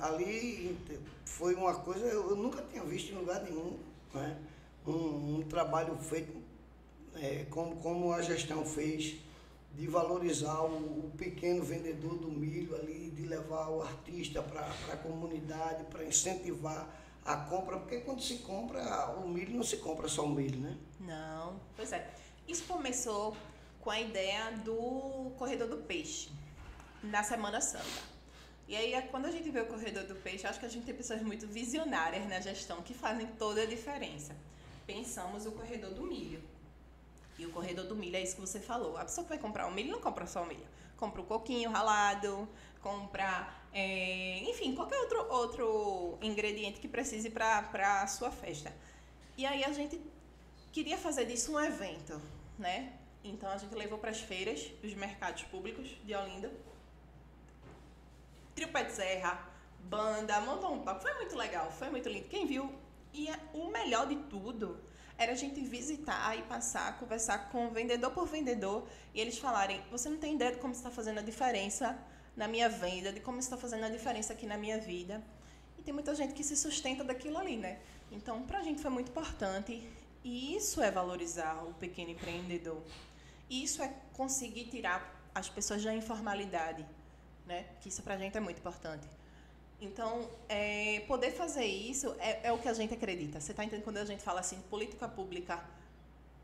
Ali foi uma coisa, eu nunca tinha visto em lugar nenhum, né? Um trabalho feito como a gestão fez, de valorizar o pequeno vendedor do milho ali, de levar o artista para a comunidade, para incentivar a compra, porque quando se compra o milho, não se compra só o milho, né? Não, pois é. Isso começou com a ideia do Corredor do Peixe, na Semana Santa. E aí, quando a gente vê o Corredor do Peixe, acho que a gente tem pessoas muito visionárias na gestão que fazem toda a diferença. Pensamos o Corredor do Milho. E o Corredor do Milho é isso que você falou. A pessoa que vai comprar o milho não compra só o milho. Compra o coquinho ralado, compra, enfim, qualquer outro ingrediente que precise para a sua festa. E aí a gente queria fazer disso um evento, né? Então a gente levou para as feiras, os mercados públicos de Olinda. Trio Pé de Serra, banda, montou um palco. Foi muito legal, foi muito lindo. Quem viu? E o melhor de tudo era a gente visitar e passar, conversar com vendedor por vendedor e eles falarem, você não tem ideia de como está fazendo a diferença na minha venda, de como está fazendo a diferença aqui na minha vida. E tem muita gente que se sustenta daquilo ali, né? Então, pra gente foi muito importante e isso é valorizar o pequeno empreendedor. Isso é conseguir tirar as pessoas da informalidade, né? Que isso pra gente é muito importante. Então, poder fazer isso é o que a gente acredita. Você está entendendo quando a gente fala assim, política pública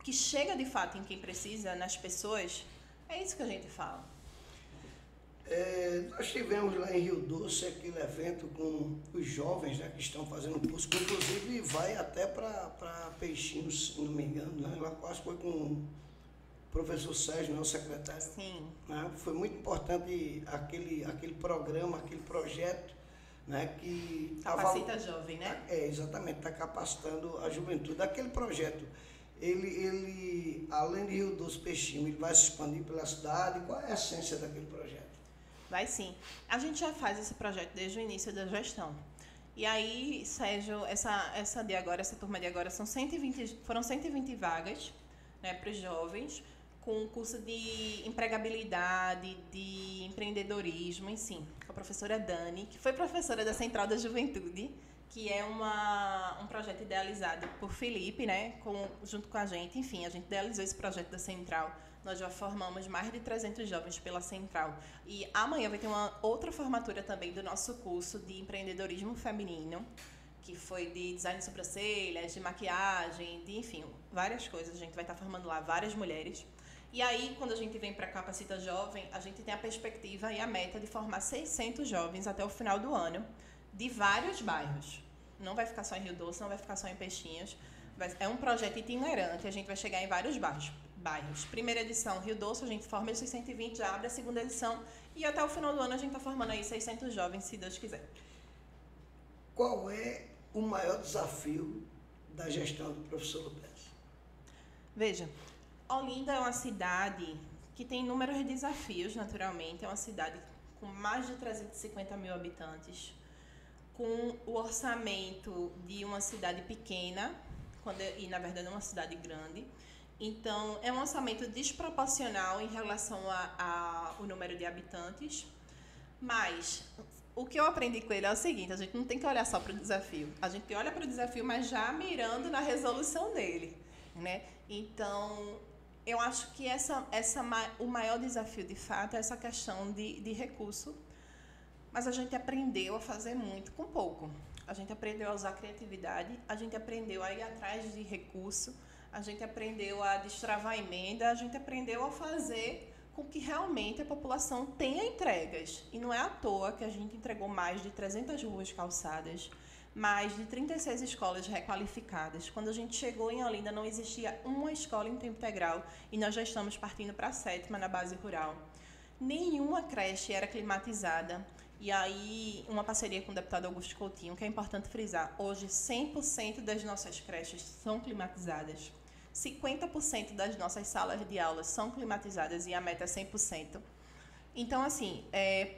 que chega de fato em quem precisa, nas pessoas, é isso que a gente fala. Nós tivemos lá em Rio Doce aquele evento com os jovens, né, que estão fazendo curso, que inclusive vai até para Peixinhos, se não me engano, né? Ela quase foi com o professor Sérgio, né, o secretário. Sim. Né? Foi muito importante aquele programa, aquele projeto, né, que Capacita Jovem, né? Exatamente, está capacitando a juventude. Aquele projeto, ele além de Rio Doce, Peixinho, ele vai se expandir pela cidade. Qual é a essência daquele projeto? Vai sim. A gente já faz esse projeto desde o início da gestão. E aí, Sérgio, essa turma de agora foram 120 vagas, né, para os jovens, com um curso de empregabilidade, de empreendedorismo, enfim, com a professora Dani, que foi professora da Central da Juventude, que é um projeto idealizado por Felipe, né, junto com a gente. Enfim, a gente idealizou esse projeto da Central. Nós já formamos mais de 300 jovens pela Central. E amanhã vai ter uma outra formatura também do nosso curso de empreendedorismo feminino, que foi de design de sobrancelhas, de maquiagem, enfim, várias coisas. A gente vai estar formando lá várias mulheres. E aí, quando a gente vem para a Capacita Jovem, a gente tem a perspectiva e a meta de formar 600 jovens até o final do ano, de vários bairros. Não vai ficar só em Rio Doce, não vai ficar só em Peixinhos. É um projeto itinerante, a gente vai chegar em vários bairros. Primeira edição, Rio Doce, a gente forma esses 120, já abre a segunda edição. E até o final do ano a gente está formando aí 600 jovens, se Deus quiser. Qual é o maior desafio da gestão do professor Lupes? Veja, Olinda é uma cidade que tem inúmeros desafios, naturalmente. É uma cidade com mais de 350 mil habitantes, com o orçamento de uma cidade pequena, e na verdade é uma cidade grande. Então, é um orçamento desproporcional em relação ao número de habitantes. Mas o que eu aprendi com ele é o seguinte, a gente não tem que olhar só para o desafio. A gente olha para o desafio, mas já mirando na resolução dele, né? Então, eu acho que o maior desafio, de fato, é essa questão de recurso. Mas a gente aprendeu a fazer muito com pouco. A gente aprendeu a usar criatividade, a gente aprendeu a ir atrás de recurso, a gente aprendeu a destravar a emenda, a gente aprendeu a fazer com que realmente a população tenha entregas. E não é à toa que a gente entregou mais de 300 ruas calçadas, mais de 36 escolas requalificadas. Quando a gente chegou em Olinda, não existia uma escola em tempo integral e nós já estamos partindo para a 7ª na base rural. Nenhuma creche era climatizada. E aí, uma parceria com o deputado Augusto Coutinho, que é importante frisar, hoje 100% das nossas creches são climatizadas. 50% das nossas salas de aula são climatizadas e a meta é 100%. Então, assim,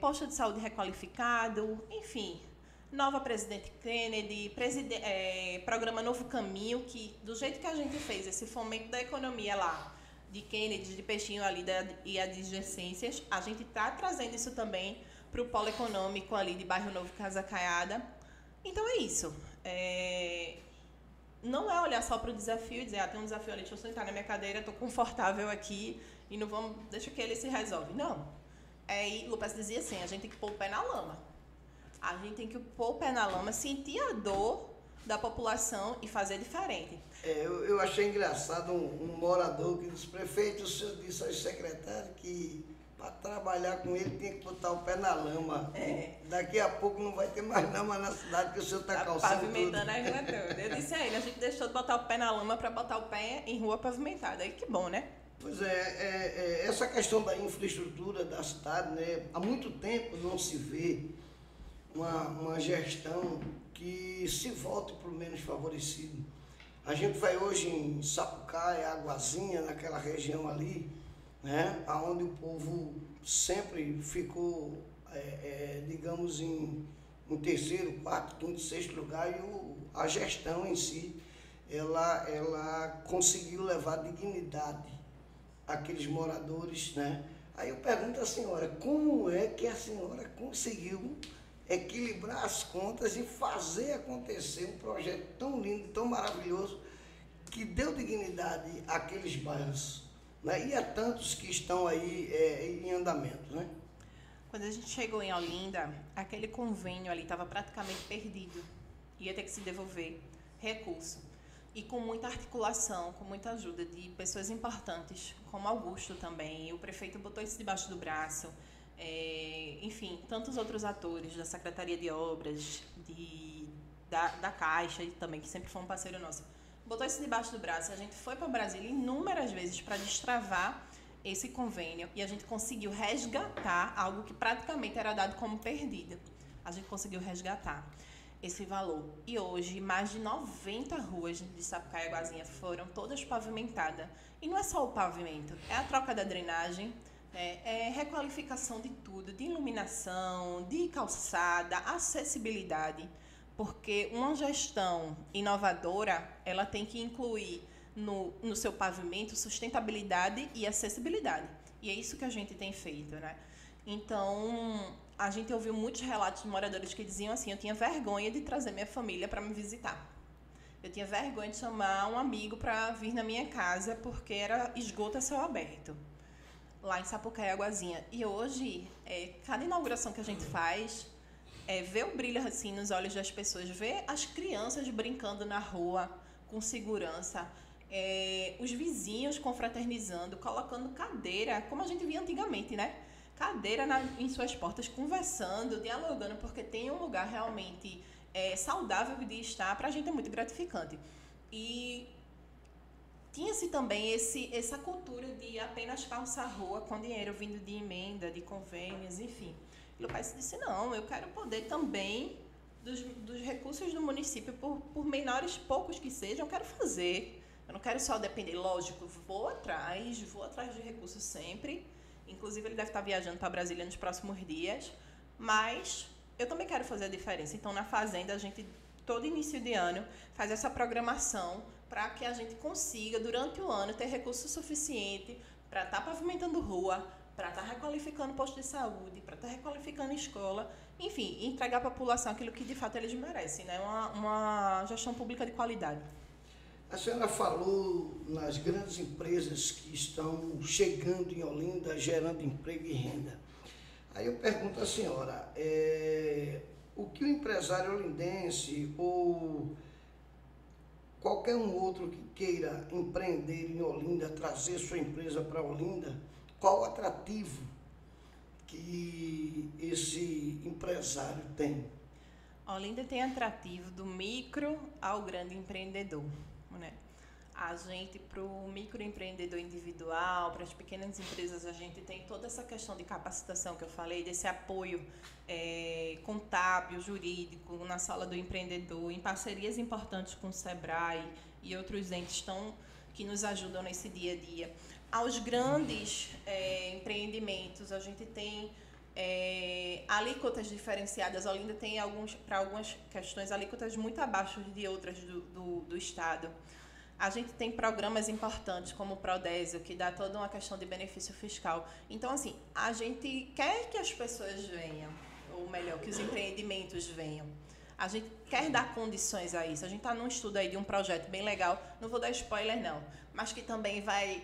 posto de saúde requalificado, enfim, nova Presidente Kennedy, programa Novo Caminho, que do jeito que a gente fez esse fomento da economia lá, de Kennedy, de Peixinho ali e adjacências, a gente está trazendo isso também para o polo econômico ali de Bairro Novo Casa Caiada. Então é isso. Não é olhar só para o desafio e dizer, tem um desafio ali, deixa eu sentar na minha cadeira, estou confortável aqui e não vamos, deixa que ele se resolve. Não. E Lucas dizia assim, a gente tem que pôr o pé na lama. A gente tem que pôr o pé na lama, sentir a dor da população e fazer diferente. Eu achei engraçado um morador que disse, prefeito, o senhor disse ao secretário que para trabalhar com ele tem que botar o pé na lama. Daqui a pouco não vai ter mais lama na cidade que o senhor está calçando pavimentando tudo. A rua toda. Eu disse a ele, a gente deixou de botar o pé na lama para botar o pé em rua pavimentada. Aí que bom, né? Pois essa questão da infraestrutura da cidade, né? Há muito tempo não se vê uma gestão que se volte para o menos favorecido. A gente vai hoje em Sapucaia, Águazinha, naquela região ali, né, onde o povo sempre ficou, digamos, em terceiro, quarto, quinto, sexto lugar, e a gestão em si, ela conseguiu levar dignidade àqueles moradores, né? Aí eu pergunto à senhora, como é que a senhora conseguiu equilibrar as contas e fazer acontecer um projeto tão lindo, tão maravilhoso, que deu dignidade àqueles bairros, né? E a tantos que estão aí em andamento, né? Quando a gente chegou em Olinda, aquele convênio ali estava praticamente perdido. Ia ter que se devolver recurso. E com muita articulação, com muita ajuda de pessoas importantes, como Augusto também. E o prefeito botou isso debaixo do braço. Enfim, tantos outros atores da Secretaria de Obras, da Caixa e também, que sempre foi um parceiro nosso. Botou isso debaixo do braço. A gente foi para Brasília inúmeras vezes para destravar esse convênio e a gente conseguiu resgatar algo que praticamente era dado como perdido. A gente conseguiu resgatar esse valor. E hoje, mais de 90 ruas de Sapucaia e Águazinha foram todas pavimentadas. E não é só o pavimento, é a troca da drenagem, é requalificação de tudo, de iluminação, de calçada, acessibilidade, porque uma gestão inovadora, ela tem que incluir no seu pavimento sustentabilidade e acessibilidade. E é isso que a gente tem feito, né? Então, a gente ouviu muitos relatos de moradores que diziam assim, eu tinha vergonha de trazer minha família para me visitar. Eu tinha vergonha de chamar um amigo para vir na minha casa porque era esgoto a céu aberto, lá em Sapucaia e Águazinha. E hoje, cada inauguração que a gente faz, ver o brilho assim nos olhos das pessoas, ver as crianças brincando na rua com segurança, os vizinhos confraternizando, colocando cadeira, como a gente via antigamente, né? Cadeira em suas portas, conversando, dialogando, porque tem um lugar realmente saudável de estar, para a gente é muito gratificante. E tinha-se também essa cultura de apenas calçar a rua com dinheiro vindo de emenda, de convênios, enfim. E o pai disse, não, eu quero poder também, dos recursos do município, por menores, poucos que sejam, eu quero fazer. Eu não quero só depender, lógico, vou atrás de recursos sempre. Inclusive, ele deve estar viajando para Brasília nos próximos dias, mas eu também quero fazer a diferença. Então, na Fazenda, a gente, todo início de ano, faz essa programação para que a gente consiga, durante o ano, ter recurso suficiente para estar pavimentando rua, para estar requalificando posto de saúde, para estar requalificando escola, enfim, entregar à população aquilo que, de fato, eles merecem, né? Uma gestão pública de qualidade. A senhora falou nas grandes empresas que estão chegando em Olinda, gerando emprego e renda. Aí eu pergunto à senhora, o que o empresário olindense ou qualquer um outro que queira empreender em Olinda, trazer sua empresa para Olinda, qual o atrativo que esse empresário tem? Olinda tem atrativo do micro ao grande empreendedor, né? A gente, para o microempreendedor individual, para as pequenas empresas, a gente tem toda essa questão de capacitação que eu falei, desse apoio contábil, jurídico, na sala do empreendedor, em parcerias importantes com o Sebrae e outros entes que nos ajudam nesse dia a dia. Aos grandes empreendimentos, a gente tem alíquotas diferenciadas. A Olinda tem, para algumas questões, alíquotas muito abaixo de outras do Estado. A gente tem programas importantes como o Prodésio, que dá toda uma questão de benefício fiscal. Então, assim, a gente quer que as pessoas venham, ou melhor, que os empreendimentos venham. A gente quer dar condições a isso. A gente está num estudo aí de um projeto bem legal, não vou dar spoiler não, mas que também vai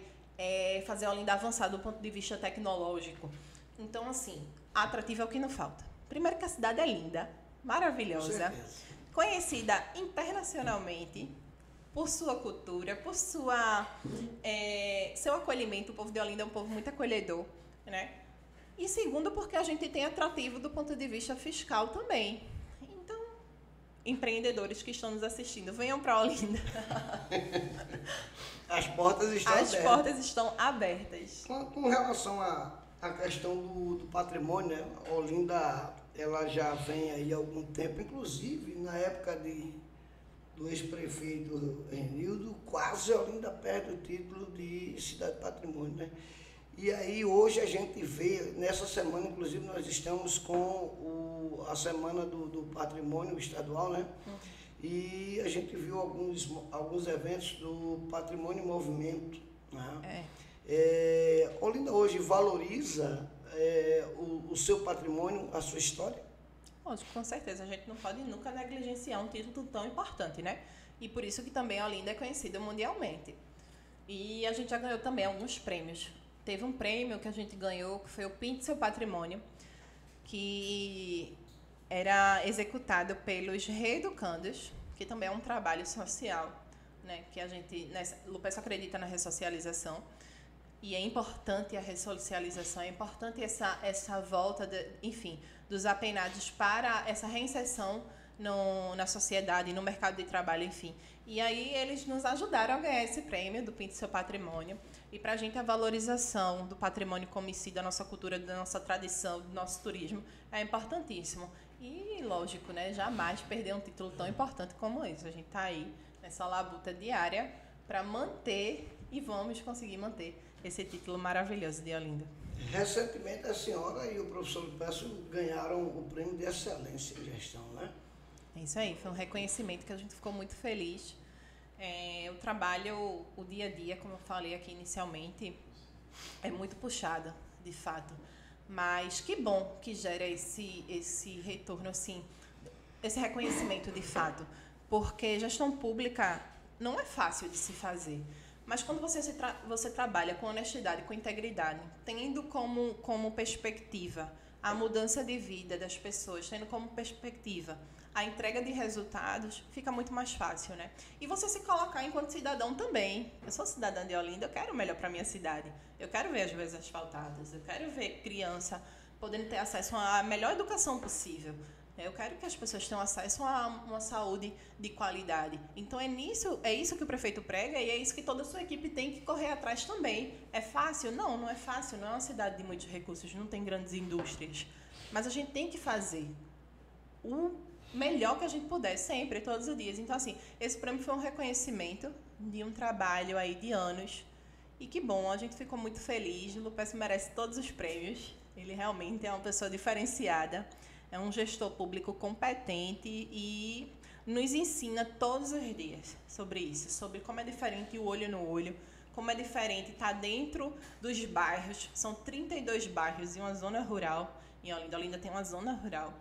fazer a Olinda avançar do ponto de vista tecnológico. Então, assim, atrativo é o que não falta. Primeiro que a cidade é linda, maravilhosa, conhecida internacionalmente, por sua cultura, por seu acolhimento. O povo de Olinda é um povo muito acolhedor, né? E segundo, porque a gente tem atrativo do ponto de vista fiscal também. Então, empreendedores que estão nos assistindo, venham para Olinda. As portas estão abertas. As portas estão abertas. Com relação à questão do patrimônio, né? Olinda, ela já vem aí há algum tempo, inclusive na época do ex-prefeito Renildo, quase Olinda perde o título de cidade patrimônio, né? E aí hoje a gente vê, nessa semana, inclusive, nós estamos com a semana do patrimônio estadual, né? E a gente viu alguns eventos do Patrimônio em Movimento, né? Olinda hoje valoriza o seu patrimônio, a sua história? Lógico, com certeza. A gente não pode nunca negligenciar um título tão importante, né? E por isso que também a Olinda é conhecida mundialmente. E a gente já ganhou também alguns prêmios. Teve um prêmio que a gente ganhou, que foi o Pinte Seu Patrimônio, que era executado pelos reeducandos, que também é um trabalho social, né? Que a gente, Lupeço acredita na ressocialização. E é importante a ressocialização, é importante essa volta, dos apenados para essa reinserção na sociedade, no mercado de trabalho, enfim. E aí eles nos ajudaram a ganhar esse prêmio do Pinte Seu Patrimônio. E para a gente a valorização do patrimônio como si, da nossa cultura, da nossa tradição, do nosso turismo, é importantíssimo. E, lógico, né, jamais perder um título tão importante como esse. A gente está aí nessa labuta diária para manter, e vamos conseguir manter, esse título maravilhoso de Olinda. Recentemente a senhora e o professor Lupeço ganharam o prêmio de excelência em gestão, né? É isso aí, foi um reconhecimento que a gente ficou muito feliz. O trabalho, o dia a dia, como eu falei aqui inicialmente, é muito puxado, de fato. Mas que bom que gera esse retorno, assim, esse reconhecimento de fato. Porque gestão pública não é fácil de se fazer. Mas quando você trabalha com honestidade, com integridade, tendo como perspectiva a mudança de vida das pessoas, tendo como perspectiva a entrega de resultados, fica muito mais fácil, né? E você se colocar enquanto cidadão também. Eu sou cidadã de Olinda, eu quero o melhor para a minha cidade. Eu quero ver as ruas asfaltadas, eu quero ver criança podendo ter acesso à melhor educação possível. Eu quero que as pessoas tenham acesso a uma saúde de qualidade. Então é isso que o prefeito prega e é isso que toda a sua equipe tem que correr atrás também. É fácil? Não, não é fácil. Não é uma cidade de muitos recursos, não tem grandes indústrias. Mas a gente tem que fazer o melhor que a gente puder, sempre, todos os dias. Então, assim, esse prêmio foi um reconhecimento de um trabalho aí de anos. E que bom, a gente ficou muito feliz. O Lupeço merece todos os prêmios. Ele realmente é uma pessoa diferenciada. É um gestor público competente e nos ensina todos os dias sobre isso, sobre como é diferente o olho no olho, como é diferente estar dentro dos bairros. São 32 bairros em uma zona rural, em Olinda. Olinda tem uma zona rural.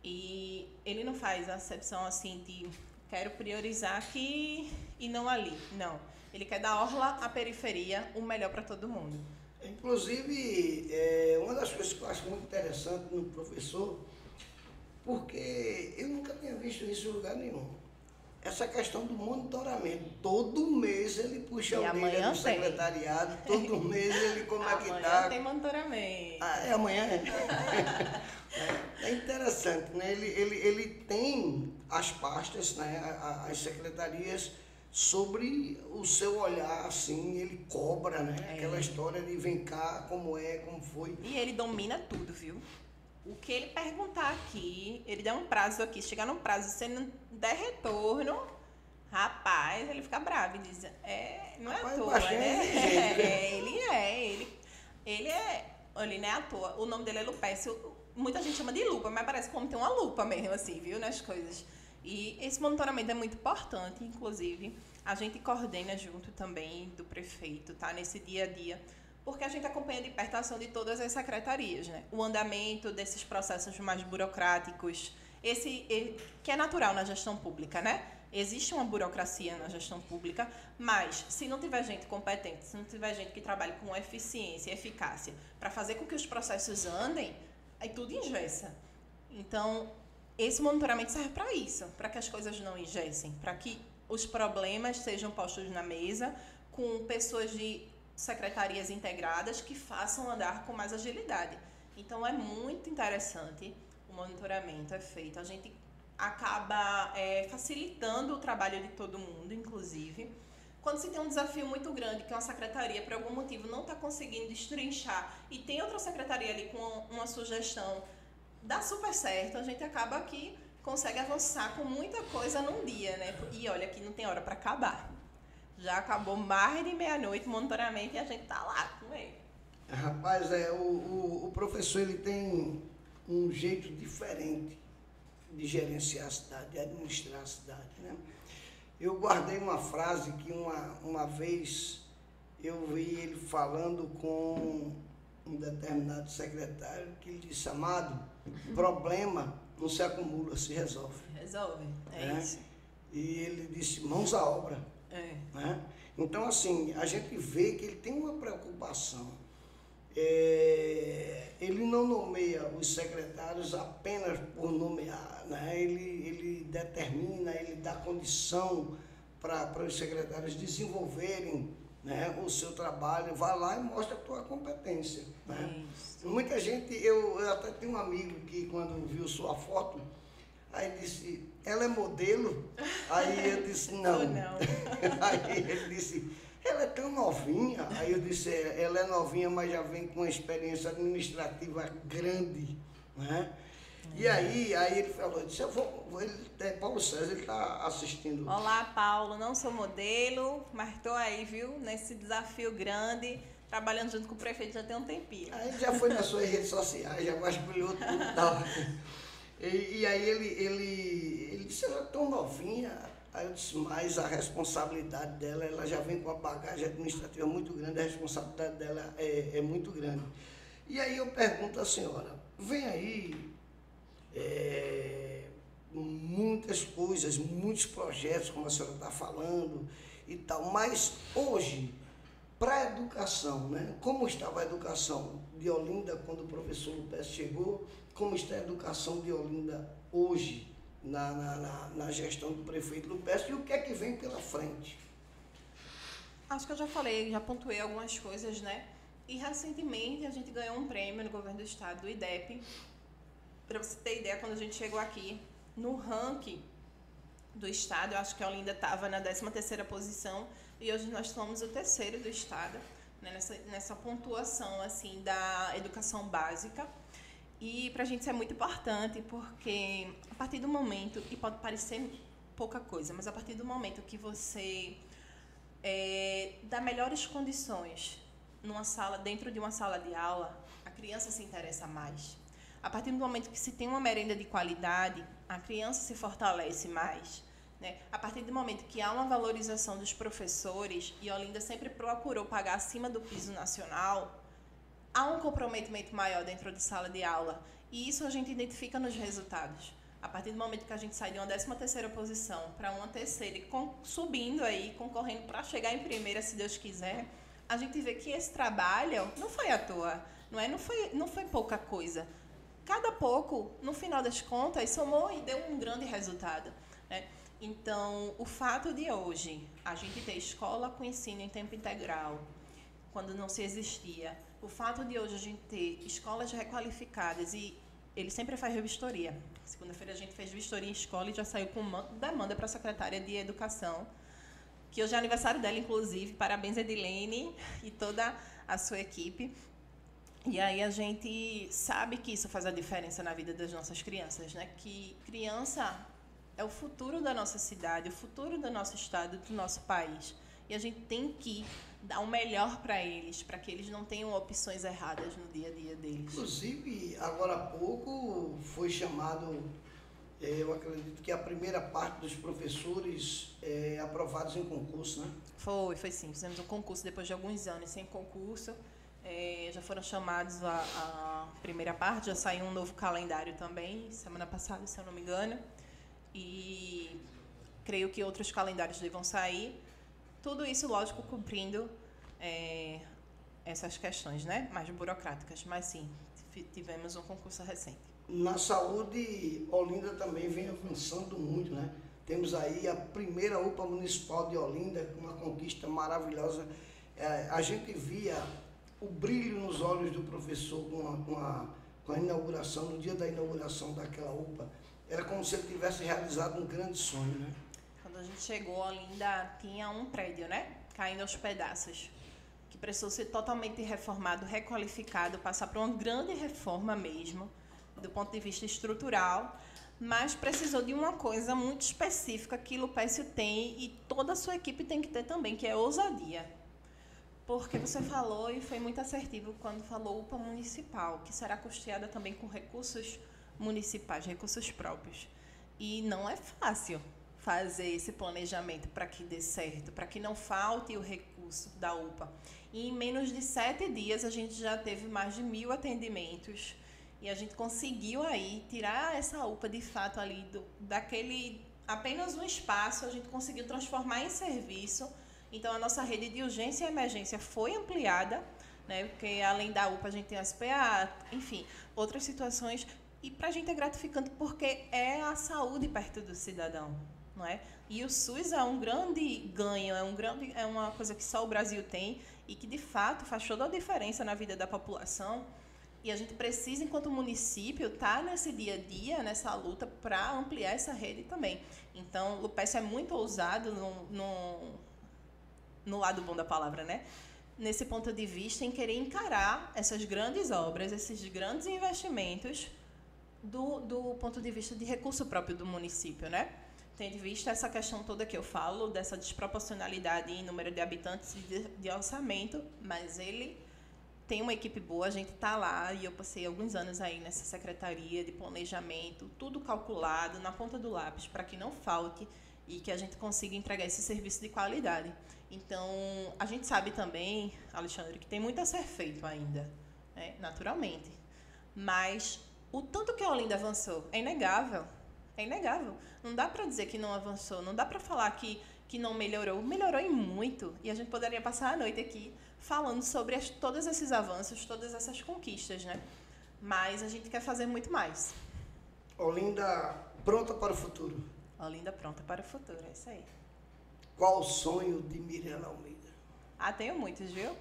E ele não faz a acepção assim de quero priorizar aqui e não ali. Não. Ele quer da orla à periferia o melhor para todo mundo. Inclusive, uma das coisas que eu acho muito interessante no professor, porque eu nunca tinha visto isso em lugar nenhum. essa questão do monitoramento. Todo mês ele puxa a orelha do secretariado, todo mês ele como é que tá. Amanhã tem monitoramento. Ah, amanhã é interessante, né? Ele tem as pastas, né? As secretarias sobre o seu olhar, assim, ele cobra, né? Aquela história de vem cá, como foi. E ele domina tudo, viu? O que ele perguntar aqui, ele dá um prazo aqui, chegar num prazo, se ele não der retorno, rapaz, ele fica bravo e diz, não é à toa, né? Ele não é à toa. O nome dele é Lupécio, muita gente chama de lupa, mas parece como tem uma lupa mesmo, assim, viu, nas coisas. E esse monitoramento é muito importante, inclusive, a gente coordena junto também do prefeito, tá? Nesse dia a dia, porque a gente acompanha de perto a ação de todas as secretarias, né? O andamento desses processos mais burocráticos, que é natural na gestão pública, né? Existe uma burocracia na gestão pública, mas se não tiver gente competente, se não tiver gente que trabalhe com eficiência e eficácia para fazer com que os processos andem, aí tudo engessa. Então, esse monitoramento serve para isso, para que as coisas não engessem, para que os problemas sejam postos na mesa com pessoas de secretarias integradas que façam andar com mais agilidade. Então, é muito interessante o monitoramento é feito. A gente acaba facilitando o trabalho de todo mundo, inclusive. Quando se tem um desafio muito grande, que uma secretaria, por algum motivo, não está conseguindo destrinchar e tem outra secretaria ali com uma sugestão, dá super certo, a gente acaba que consegue avançar com muita coisa num dia, né? E olha que não tem hora para acabar. Já acabou mais de meia-noite o monitoramento e a gente tá lá com ele. Rapaz, o professor ele tem um jeito diferente de gerenciar a cidade, de administrar a cidade, né? Eu guardei uma frase que uma vez eu vi ele falando com um determinado secretário, que ele disse, amado, problema não se acumula, se resolve. Resolve, isso. E ele disse, mãos à obra. Né? Então, assim, a gente vê que ele tem uma preocupação. Ele não nomeia os secretários apenas por nomear, né? Ele determina, ele dá condição para os secretários desenvolverem, né, o seu trabalho, vai lá e mostra a tua competência. Né? Muita gente, eu até tenho um amigo que quando viu sua foto, aí disse, ela é modelo? Aí eu disse, não. Aí ele disse, ela é tão novinha. Aí eu disse, ela é novinha, mas já vem com uma experiência administrativa grande. Né? E aí ele falou, disse, Paulo César, ele está assistindo. Olá, Paulo, não sou modelo, mas estou aí, viu, nesse desafio grande, trabalhando junto com o prefeito já tem um tempinho. Aí ele já foi nas suas redes sociais, já vasculhou tudo e tal. E aí ele disse, ela é tão novinha. Aí eu disse, mas a responsabilidade dela, ela já vem com uma bagagem administrativa muito grande, a responsabilidade dela é muito grande. E aí eu pergunto à senhora, vem aí muitas coisas, muitos projetos, como a senhora está falando e tal, mas hoje, para a educação, né? Como estava a educação de Olinda quando o professor Lupécio chegou, como está a educação de Olinda hoje, na gestão do prefeito Lupécio, e o que é que vem pela frente? Acho que eu já falei, já pontuei algumas coisas, né? E recentemente a gente ganhou um prêmio no governo do estado, do IDEP. Para você ter ideia, quando a gente chegou aqui, no ranking do estado, eu acho que a Olinda estava na 13ª posição, e hoje nós somos o 3º do estado, né? Nessa pontuação assim, da educação básica. E para a gente isso é muito importante, porque a partir do momento, e pode parecer pouca coisa, mas a partir do momento que você dá melhores condições dentro de uma sala de aula, a criança se interessa mais. A partir do momento que se tem uma merenda de qualidade, a criança se fortalece mais. Né? A partir do momento que há uma valorização dos professores, e Olinda sempre procurou pagar acima do piso nacional, há um comprometimento maior dentro de sala de aula. E isso a gente identifica nos resultados. A partir do momento que a gente sai de uma 13ª posição para uma 3ª e subindo aí, concorrendo para chegar em primeira, se Deus quiser, a gente vê que esse trabalho não foi à toa, não foi pouca coisa. Cada pouco, no final das contas, somou e deu um grande resultado. Né? Então, o fato de hoje a gente ter escola com ensino em tempo integral, quando não se existia, o fato de hoje a gente ter escolas requalificadas e ele sempre faz vistoria. Segunda-feira a gente fez vistoria em escola e já saiu com demanda para a secretária de Educação, que hoje é aniversário dela, inclusive. Parabéns, Edilene, e toda a sua equipe. E aí a gente sabe que isso faz a diferença na vida das nossas crianças, né? Que criança é o futuro da nossa cidade, o futuro do nosso estado, do nosso país. E a gente tem que dar o melhor para eles, para que eles não tenham opções erradas no dia a dia deles. Inclusive, agora há pouco foi chamado, eu acredito que a primeira parte dos professores aprovados em concurso, né? Foi sim. Fizemos um concurso depois de alguns anos sem concurso. Já foram chamados a primeira parte, já saiu um novo calendário também, semana passada, se eu não me engano. E creio que outros calendários devam sair. Tudo isso, lógico, cumprindo essas questões, né, mais burocráticas. Mas sim, tivemos um concurso recente. Na saúde, Olinda também vem avançando muito, né? Temos aí a primeira UPA municipal de Olinda, uma conquista maravilhosa. A gente via o brilho nos olhos do professor com a inauguração, no dia da inauguração daquela UPA. Era como se ele tivesse realizado um grande sonho, né? Quando a gente chegou, Olinda tinha um prédio, né, caindo aos pedaços, que precisou ser totalmente reformado, requalificado, passar por uma grande reforma mesmo, do ponto de vista estrutural, mas precisou de uma coisa muito específica que Lupécio tem e toda a sua equipe tem que ter também, que é ousadia. Porque você falou, e foi muito assertivo quando falou UPA municipal, que será custeada também com recursos municipais, recursos próprios. E não é fácil fazer esse planejamento para que dê certo, para que não falte o recurso da UPA. E em menos de 7 dias a gente já teve mais de 1.000 atendimentos e a gente conseguiu aí tirar essa UPA de fato ali daquele apenas um espaço, a gente conseguiu transformar em serviço. Então a nossa rede de urgência e emergência foi ampliada, né? Porque além da UPA a gente tem as PA, enfim, outras situações. E para a gente é gratificante porque é a saúde perto do cidadão, não é? E o SUS é um grande ganho, é uma coisa que só o Brasil tem e que de fato faz toda a diferença na vida da população. E a gente precisa, enquanto município, estar nesse dia a dia, nessa luta para ampliar essa rede também. Então, Lupécio é muito ousado no lado bom da palavra, né? Nesse ponto de vista, em querer encarar essas grandes obras, esses grandes investimentos do ponto de vista de recurso próprio do município, né? Tendo em vista essa questão toda que eu falo, dessa desproporcionalidade em número de habitantes e de orçamento, mas ele tem uma equipe boa, a gente está lá, e eu passei alguns anos aí nessa secretaria de planejamento, tudo calculado, na ponta do lápis, para que não falte e que a gente consiga entregar esse serviço de qualidade. Então, a gente sabe também, Alexandre, que tem muito a ser feito ainda, né? Naturalmente, mas o tanto que a Olinda avançou é inegável. É inegável. Não dá para dizer que não avançou, não dá para falar que não melhorou. Melhorou e muito. E a gente poderia passar a noite aqui falando sobre todos esses avanços, todas essas conquistas, né? Mas a gente quer fazer muito mais. Olinda pronta para o futuro. Olinda pronta para o futuro, é isso aí. Qual o sonho de Mirela Almeida? Tenho muitos, viu?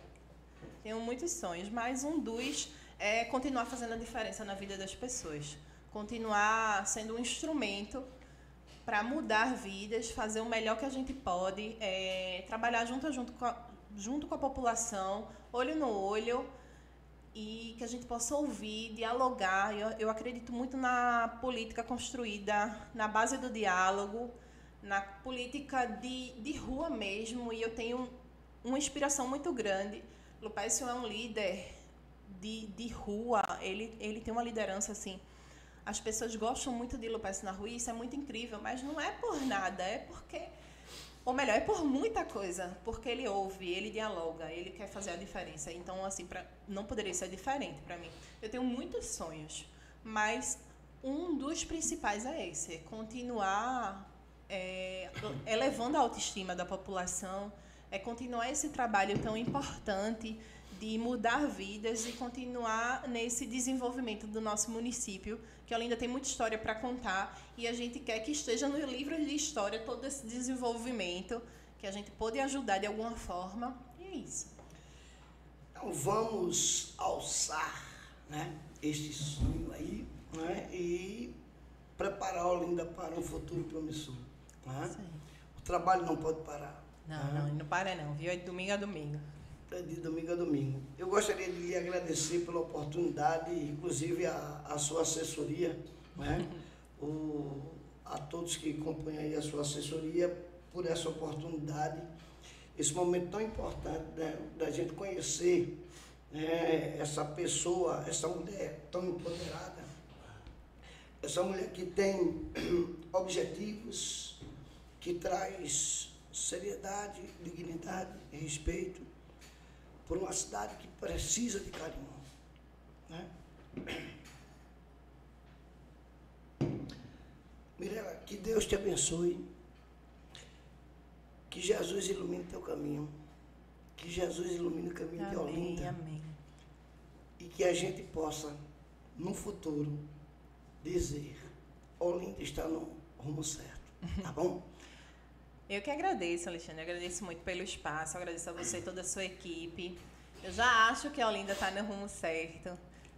Tenho muitos sonhos, mas um dos é continuar fazendo a diferença na vida das pessoas. Continuar sendo um instrumento para mudar vidas, fazer o melhor que a gente pode, trabalhar junto com a população, olho no olho, e que a gente possa ouvir, dialogar. Eu acredito muito na política construída na base do diálogo, na política de rua mesmo, e eu tenho uma inspiração muito grande. Lupécio é um líder de rua, ele tem uma liderança assim. As pessoas gostam muito de Lupécio na rua, e isso é muito incrível, mas não é por nada, é porque, ou melhor, é por muita coisa, porque ele ouve, ele dialoga, ele quer fazer a diferença. Então, assim, não poderia ser diferente para mim. Eu tenho muitos sonhos, mas um dos principais é esse, é continuar elevando a autoestima da população, é continuar esse trabalho tão importante de mudar vidas e continuar nesse desenvolvimento do nosso município, que Olinda tem muita história para contar e a gente quer que esteja no livro de história todo esse desenvolvimento, que a gente pode ajudar de alguma forma, e é isso. Então vamos alçar, né, este sonho aí, né, e preparar a Olinda para um futuro promissor. Né? O trabalho não pode parar. Não para não, viu? É de domingo a domingo. É de domingo a domingo. Eu gostaria de lhe agradecer pela oportunidade, inclusive a sua assessoria, né? A todos que acompanham aí a sua assessoria, por essa oportunidade, esse momento tão importante, né, da gente conhecer, né, essa pessoa, essa mulher tão empoderada, essa mulher que tem objetivos, que traz seriedade, dignidade e respeito por uma cidade que precisa de carinho, né? Mirela, que Deus te abençoe, que Jesus ilumine teu caminho, que Jesus ilumine o caminho de Olinda. Amém. E que a gente possa, no futuro, dizer, Olinda está no rumo certo, tá bom? Eu que agradeço, Alexandre, eu agradeço muito pelo espaço, eu agradeço a você e toda a sua equipe. Eu já acho que a Olinda está no rumo certo.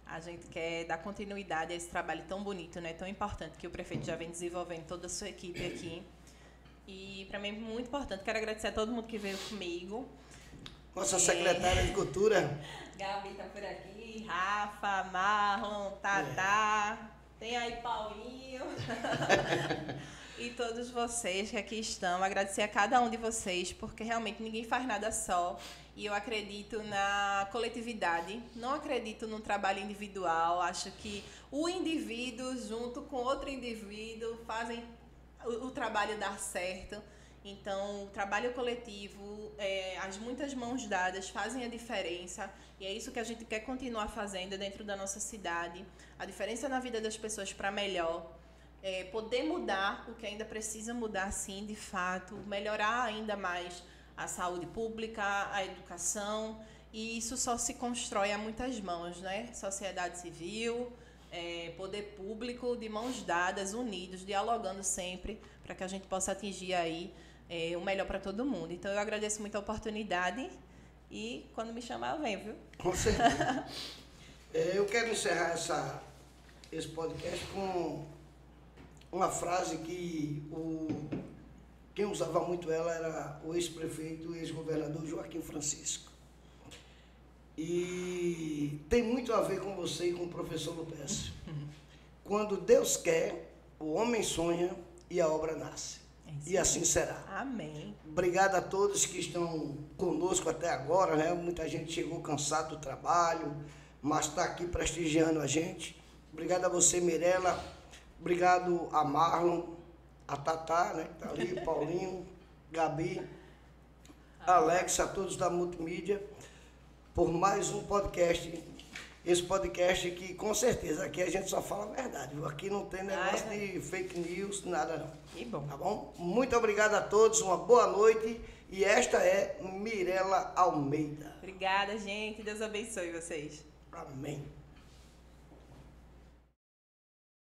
A gente quer dar continuidade a esse trabalho tão bonito, né, tão importante que o prefeito já vem desenvolvendo, toda a sua equipe aqui. E para mim é muito importante. Quero agradecer a todo mundo que veio comigo. Nossa secretária de Cultura. Gabi está por aqui, Rafa, Marlon, Tatá, tem aí Paulinho. E todos vocês que aqui estão, agradecer a cada um de vocês, porque realmente ninguém faz nada só. E eu acredito na coletividade, não acredito no trabalho individual. Acho que o indivíduo, junto com outro indivíduo, fazem o trabalho dar certo. Então, o trabalho coletivo, as muitas mãos dadas fazem a diferença. E é isso que a gente quer continuar fazendo dentro da nossa cidade. A diferença na vida das pessoas para melhor. Poder mudar o que ainda precisa mudar, sim, de fato, melhorar ainda mais a saúde pública, a educação, e isso só se constrói a muitas mãos, né? Sociedade civil, poder público, de mãos dadas, unidos, dialogando sempre, para que a gente possa atingir aí o melhor para todo mundo. Então, eu agradeço muito a oportunidade e, quando me chamar, eu venho, viu? Com certeza. Eu quero encerrar esse podcast com uma frase que quem usava muito ela era o ex-prefeito e ex-governador Joaquim Francisco. E tem muito a ver com você e com o professor Lupécio. Quando Deus quer, o homem sonha e a obra nasce. E assim será. Amém. Obrigado a todos que estão conosco até agora, né? Muita gente chegou cansado do trabalho, mas está aqui prestigiando a gente. Obrigado a você, Mirela. Obrigado a Marlon, a Tatá, né, que está ali, Paulinho, Gabi, Alex, a todos da Multimídia, por mais um podcast. Esse podcast que, com certeza, aqui a gente só fala a verdade, viu? Aqui não tem negócio de fake news, nada não. Que bom. Tá bom? Muito obrigado a todos, uma boa noite. E esta é Mirela Almeida. Obrigada, gente. Deus abençoe vocês. Amém.